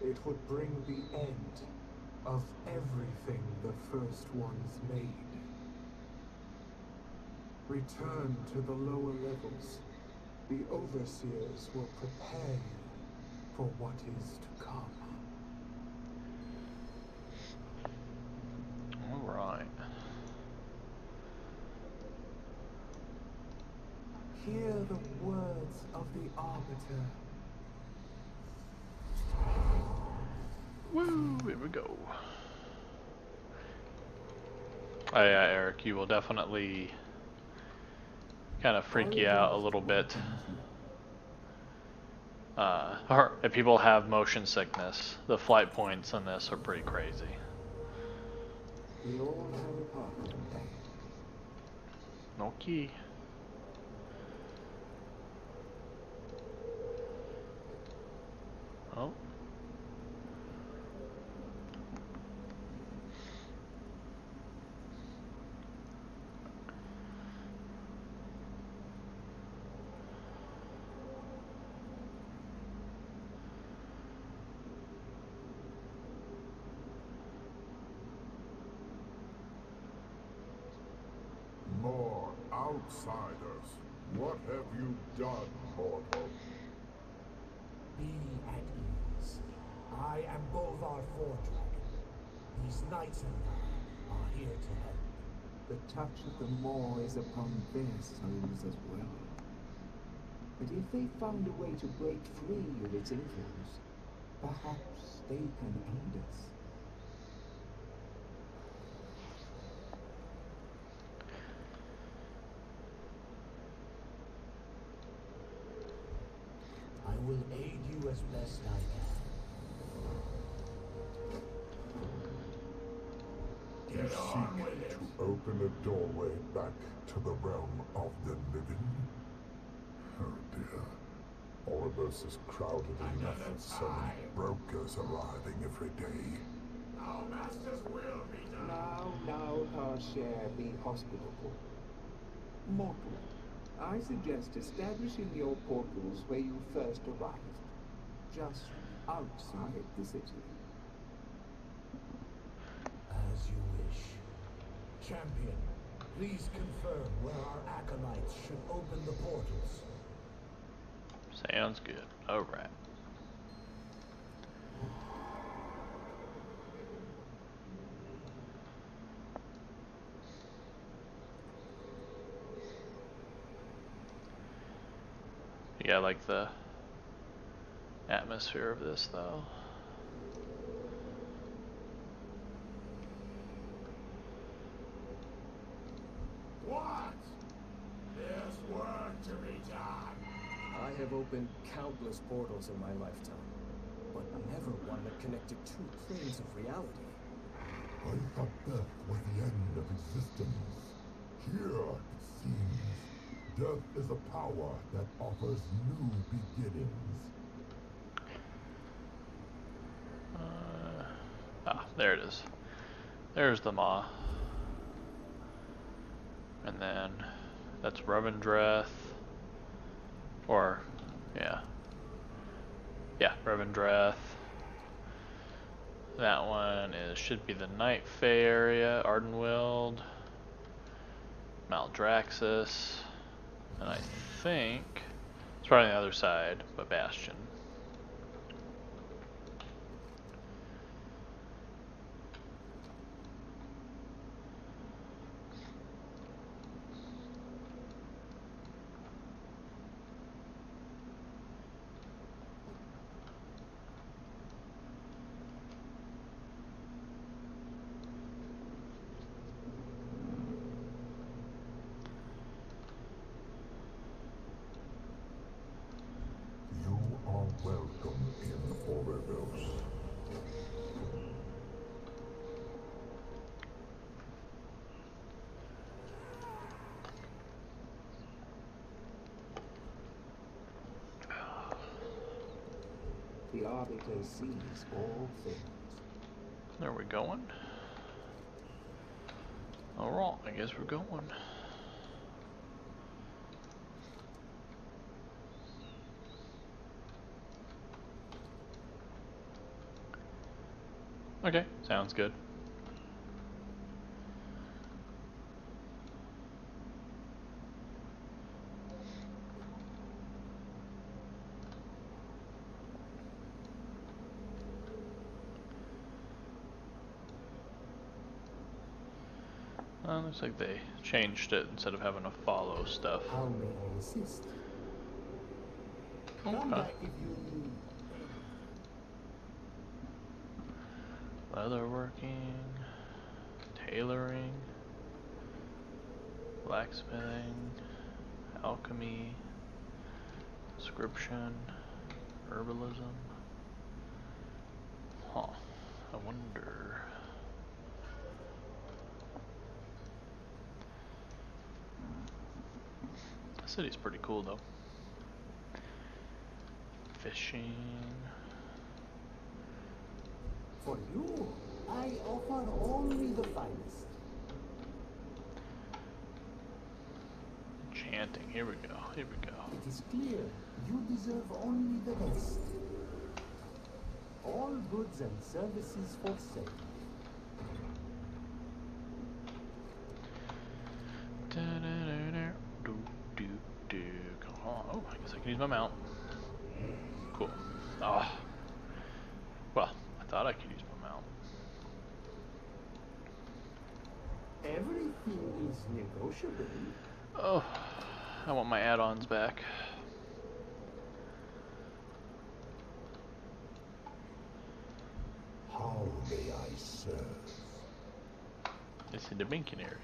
Speaker 9: it would bring the end of everything the First Ones made. Return to the lower levels. The Overseers will prepare you for what is to come.
Speaker 1: alright.
Speaker 9: Hear the words of the Arbiter.
Speaker 1: Woo, here we go. Oh yeah, Eric, you will definitely kind of freak you out a little bit. Or if people have motion sickness, the flight points on this are pretty crazy.
Speaker 9: We all have a part to play.
Speaker 1: No key. Oh.
Speaker 3: More outsiders. What have you done, mortal?
Speaker 10: Be at ease. I am Bolvar Fordragon. These knights and I are here to help.
Speaker 9: The touch of the maw is upon their souls as well. But if they found a way to break free of its influence, perhaps they can aid us.
Speaker 10: I will aid you as best I can.
Speaker 3: You seek to open a doorway back to the realm of the living? Oh dear. Orbus is crowded enough with so many brokers arriving every day.
Speaker 10: Our masters will be done.
Speaker 9: Now, our share be hospitable. Mortal, I suggest establishing your portals where you first arrived, just outside the city.
Speaker 10: As you wish. Champion, please confirm where our acolytes should open the portals.
Speaker 1: Sounds good. Alright. Yeah, I like the atmosphere of this though.
Speaker 10: What? There's work to be done.
Speaker 11: I have opened countless portals in my lifetime, but never one that connected two planes of reality.
Speaker 3: I thought death was the end of existence. Here, it seems, death is a power that offers new beginnings.
Speaker 1: There it is. There's the maw. And then that's Revendreth. Or, yeah. Yeah, Revendreth. That one should be the Night Fae area, Ardenweld, Maldraxxus, and I think it's probably on the other side, but Bastion.
Speaker 9: Arbiter sees all things.
Speaker 1: There we going. Alright, I guess we're going. Okay, sounds good. Looks like they changed it instead of having to follow stuff.
Speaker 10: How may I assist? Come
Speaker 1: Okay.
Speaker 10: back if you need.
Speaker 1: Leatherworking, tailoring, blacksmithing, alchemy, description, herbalism. Huh. I wonder. The city's pretty cool though. Fishing.
Speaker 10: For you, I offer only the finest.
Speaker 1: Enchanting. Here we go. Here we go.
Speaker 10: It is clear you deserve only the best. All goods and services for sale.
Speaker 1: Oh, I guess I can use my mount. Cool. Oh. Well, I thought I could use my mount.
Speaker 10: Everything is negotiable.
Speaker 1: Oh, I want my add-ons back.
Speaker 10: How may I serve?
Speaker 1: It's in the banking area.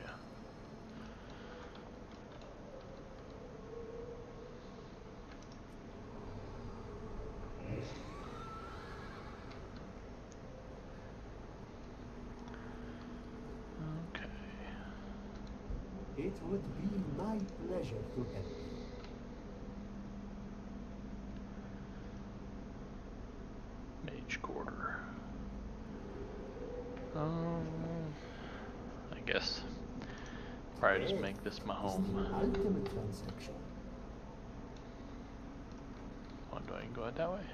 Speaker 1: Okay.
Speaker 10: It would be my pleasure to help you.
Speaker 1: Mage quarter. I guess probably just make this my home.
Speaker 10: The ultimate transaction.
Speaker 1: Oh, do I go out that way?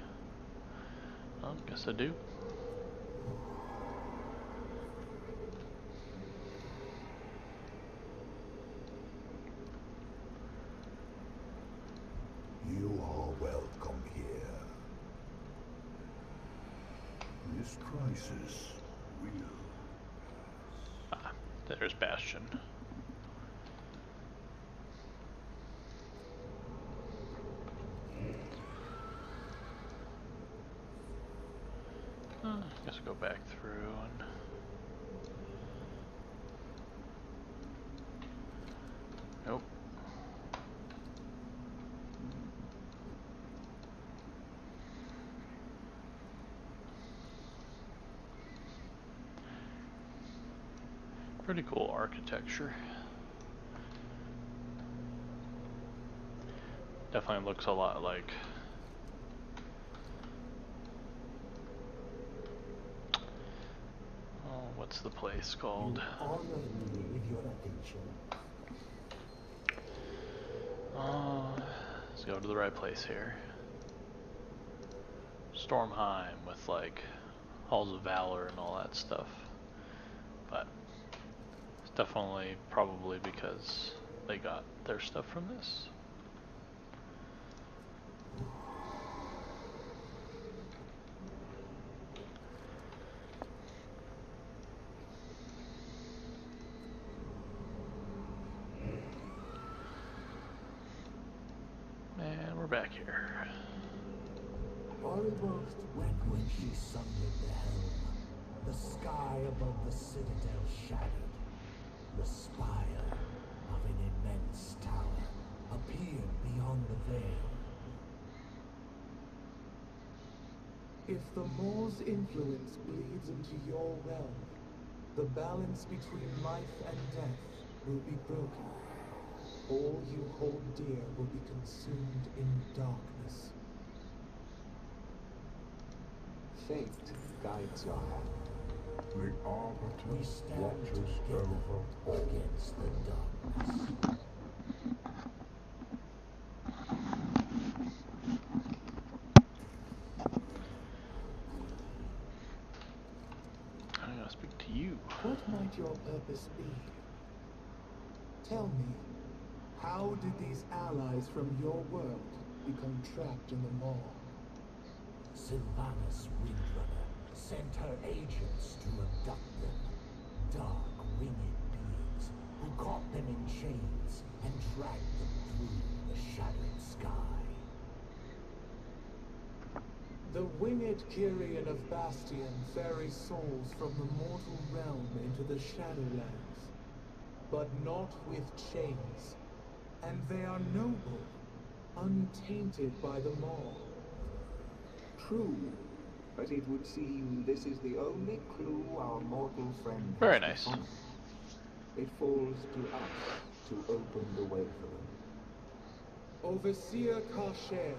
Speaker 1: Oh, guess I do.
Speaker 3: You are welcome here. This crisis will.
Speaker 1: Ah, there's Bastion. I guess go back through and nope. Pretty cool architecture. Definitely looks a lot like what's the place called?
Speaker 10: You honor me with your attention.
Speaker 1: Let's go to the right place here. Stormheim with like Halls of Valor and all that stuff. But it's definitely probably because they got their stuff from this. And we're back here.
Speaker 10: Almost when she sounded the helm, the sky above the citadel shattered. The spire of an immense tower appeared beyond the veil. If the Moor's influence bleeds into your realm, the balance between life and death will be broken. All you hold dear will be consumed in darkness.
Speaker 9: fate guides your hand.
Speaker 3: The Arbiter
Speaker 10: We stand
Speaker 3: watches
Speaker 10: together
Speaker 3: over all.
Speaker 10: against the darkness.
Speaker 1: I'm gonna speak to you.
Speaker 2: What might your purpose be? Tell me, how did these allies from your world become trapped in the Maw?
Speaker 10: Sylvanas Windrunner sent her agents to abduct them. Dark, winged beings who caught them in chains and dragged them through the shadowed sky.
Speaker 2: The winged Kyrian of Bastion ferry souls from the mortal realm into the Shadowlands, but not with chains. And they are noble, untainted by the Maw.
Speaker 9: True, but it would seem this is the only clue our mortal friend has
Speaker 1: Very
Speaker 9: to
Speaker 1: nice.
Speaker 9: find. It falls to us to open the way for them.
Speaker 2: Overseer Kasher,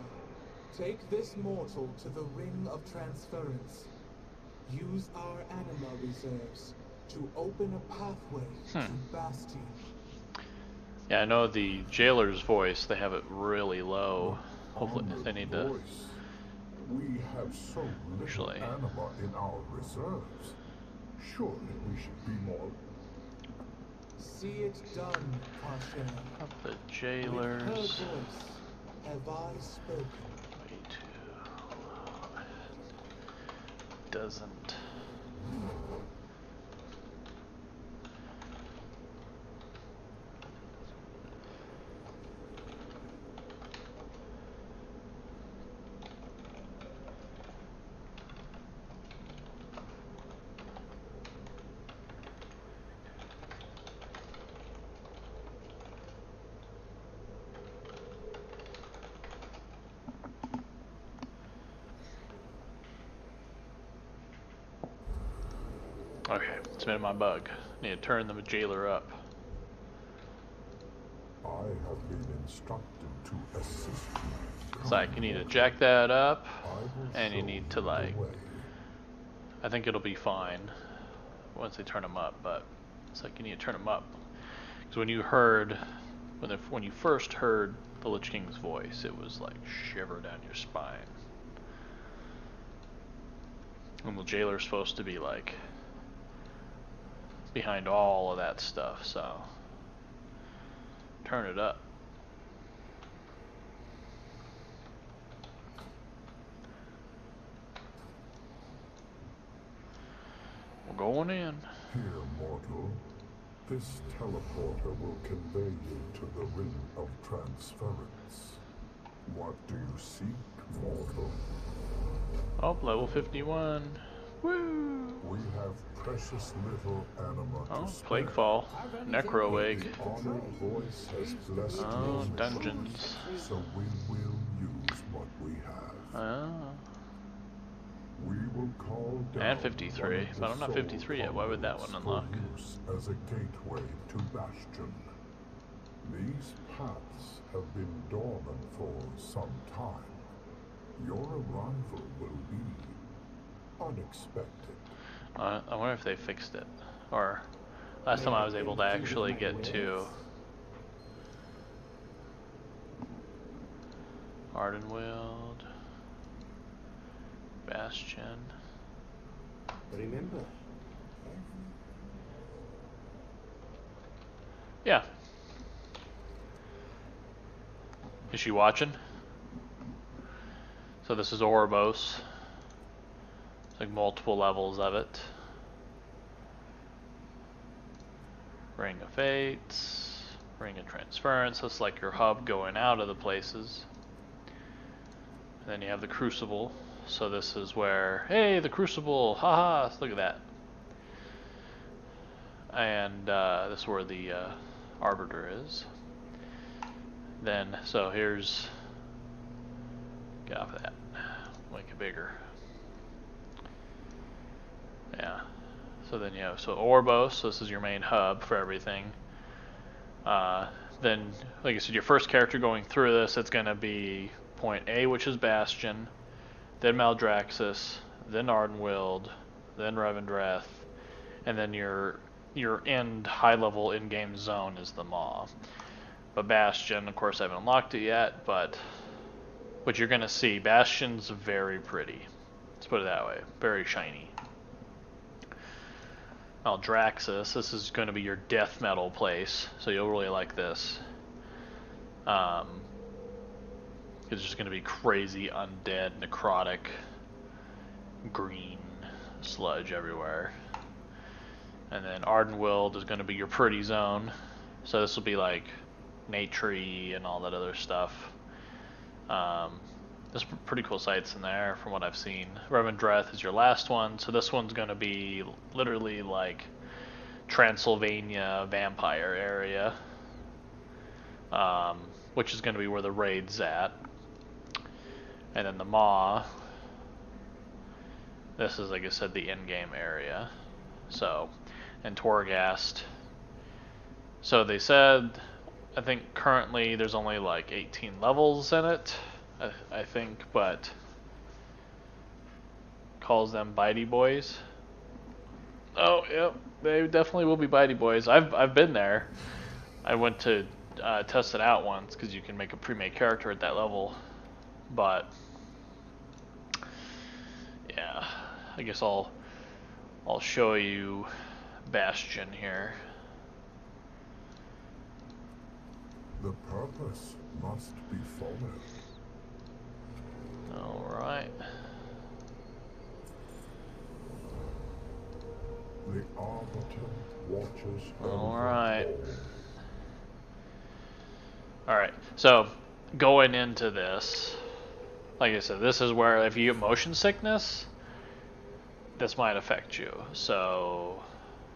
Speaker 2: take this mortal to the Ring of Transference. Use our anima reserves to open a pathway to Bastion.
Speaker 1: Yeah, I know the jailer's voice, they have it really low. Hopefully
Speaker 3: Honored
Speaker 1: they need to
Speaker 3: voice. We have so little
Speaker 1: Actually.
Speaker 3: anima in our reserves. Surely we should be more.
Speaker 2: See it done, Kasher.
Speaker 1: up the
Speaker 2: With her
Speaker 1: jailers.
Speaker 2: voice have I spoken.
Speaker 1: Way too low. Doesn't. Okay, it's been my bug. Need to turn the jailer up.
Speaker 3: I have been instructed to assist you.
Speaker 1: It's like you need to jack that up,
Speaker 3: I will
Speaker 1: and you
Speaker 3: show
Speaker 1: need to
Speaker 3: the
Speaker 1: like.
Speaker 3: way.
Speaker 1: I think it'll be fine once they turn them up, but it's like you need to turn them up because when you heard, when you first heard the Lich King's voice, it was like shiver down your spine. And the jailer's supposed to be like behind all of that stuff, so turn it up. We're going in.
Speaker 3: Here, mortal. This teleporter will convey you to the Ring of Transference. What do you seek, mortal?
Speaker 1: Oh, level 51. Woo!
Speaker 3: We have precious little anima
Speaker 1: Oh,
Speaker 3: to spare.
Speaker 1: Plaguefall. Necro Egg.
Speaker 3: The honored voice has blessed
Speaker 1: Oh,
Speaker 3: your
Speaker 1: dungeons.
Speaker 3: mission, so we will use what we have.
Speaker 1: Oh.
Speaker 3: We will call down
Speaker 1: And 53,
Speaker 3: one of
Speaker 1: but I'm not
Speaker 3: the
Speaker 1: 53 yet. Why would that one
Speaker 3: soul
Speaker 1: unlock?
Speaker 3: for use as a gateway to Bastion. These paths have been dormant for some time. Your arrival will be unexpected.
Speaker 1: I wonder if they fixed it. Or last time I was able to actually get to Ardenweald, Bastion.
Speaker 9: Remember,
Speaker 1: Yeah. Is she watching? So this is Oribos. It's like multiple levels of it. Ring of Fates, Ring of Transference. That's like your hub going out of the places. And then you have the Crucible. So this is where, hey, the Crucible, haha, look at that. And this is where the Arbiter is. Then, so here's, get off of that, make it bigger. Yeah, so then you have, so Oribos, so this is your main hub for everything. Then, like I said, your first character going through this, it's going to be point A, which is Bastion, then Maldraxxus, then Ardenweald, then Revendreth, and then your end high-level in-game zone is the Maw. But Bastion, of course, I haven't unlocked it yet, but what you're going to see, Bastion's very pretty. Let's put it that way. Very shiny. Draxus, this is going to be your death metal place, so you'll really like this. It's just going to be crazy, undead, necrotic, green sludge everywhere. And then Ardenweald is going to be your pretty zone, so this will be like Natree and all that other stuff. There's pretty cool sights in there from what I've seen. Revendreth is your last one, so this one's going to be literally like Transylvania vampire area, which is going to be where the raid's at. And then the Maw, this is, like I said, the in-game area. So, and Torghast. So they said, I think currently there's only like 18 levels in it, I think, but calls them Bitey Boys. Oh, yep, they definitely will be Bitey Boys. I've been there. I went to test it out once because you can make a pre-made character at that level, but yeah, I guess I'll show you Bastion here.
Speaker 3: The purpose must be followed.
Speaker 1: Alright.
Speaker 3: The Arbiter watches.
Speaker 1: Alright. Alright, so going into this, like I said, this is where if you get motion sickness, this might affect you. So,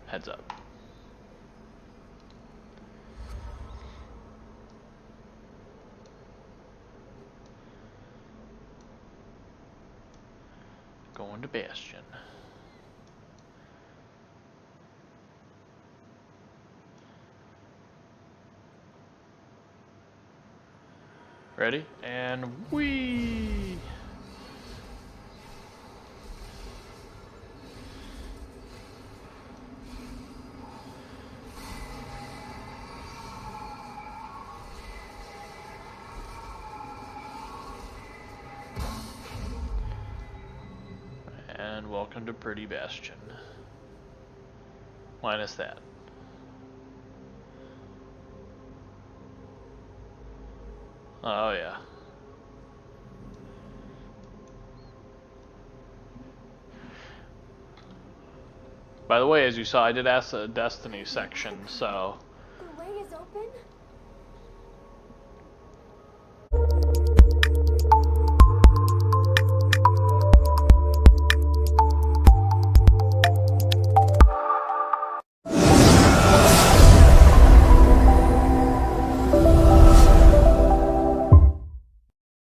Speaker 1: heads up. Going to Bastion. Ready? And whee! And welcome to Pretty Bastion. Minus that. Oh yeah. By the way, as you saw, I did ask the Destiny section, so...
Speaker 12: The way is open?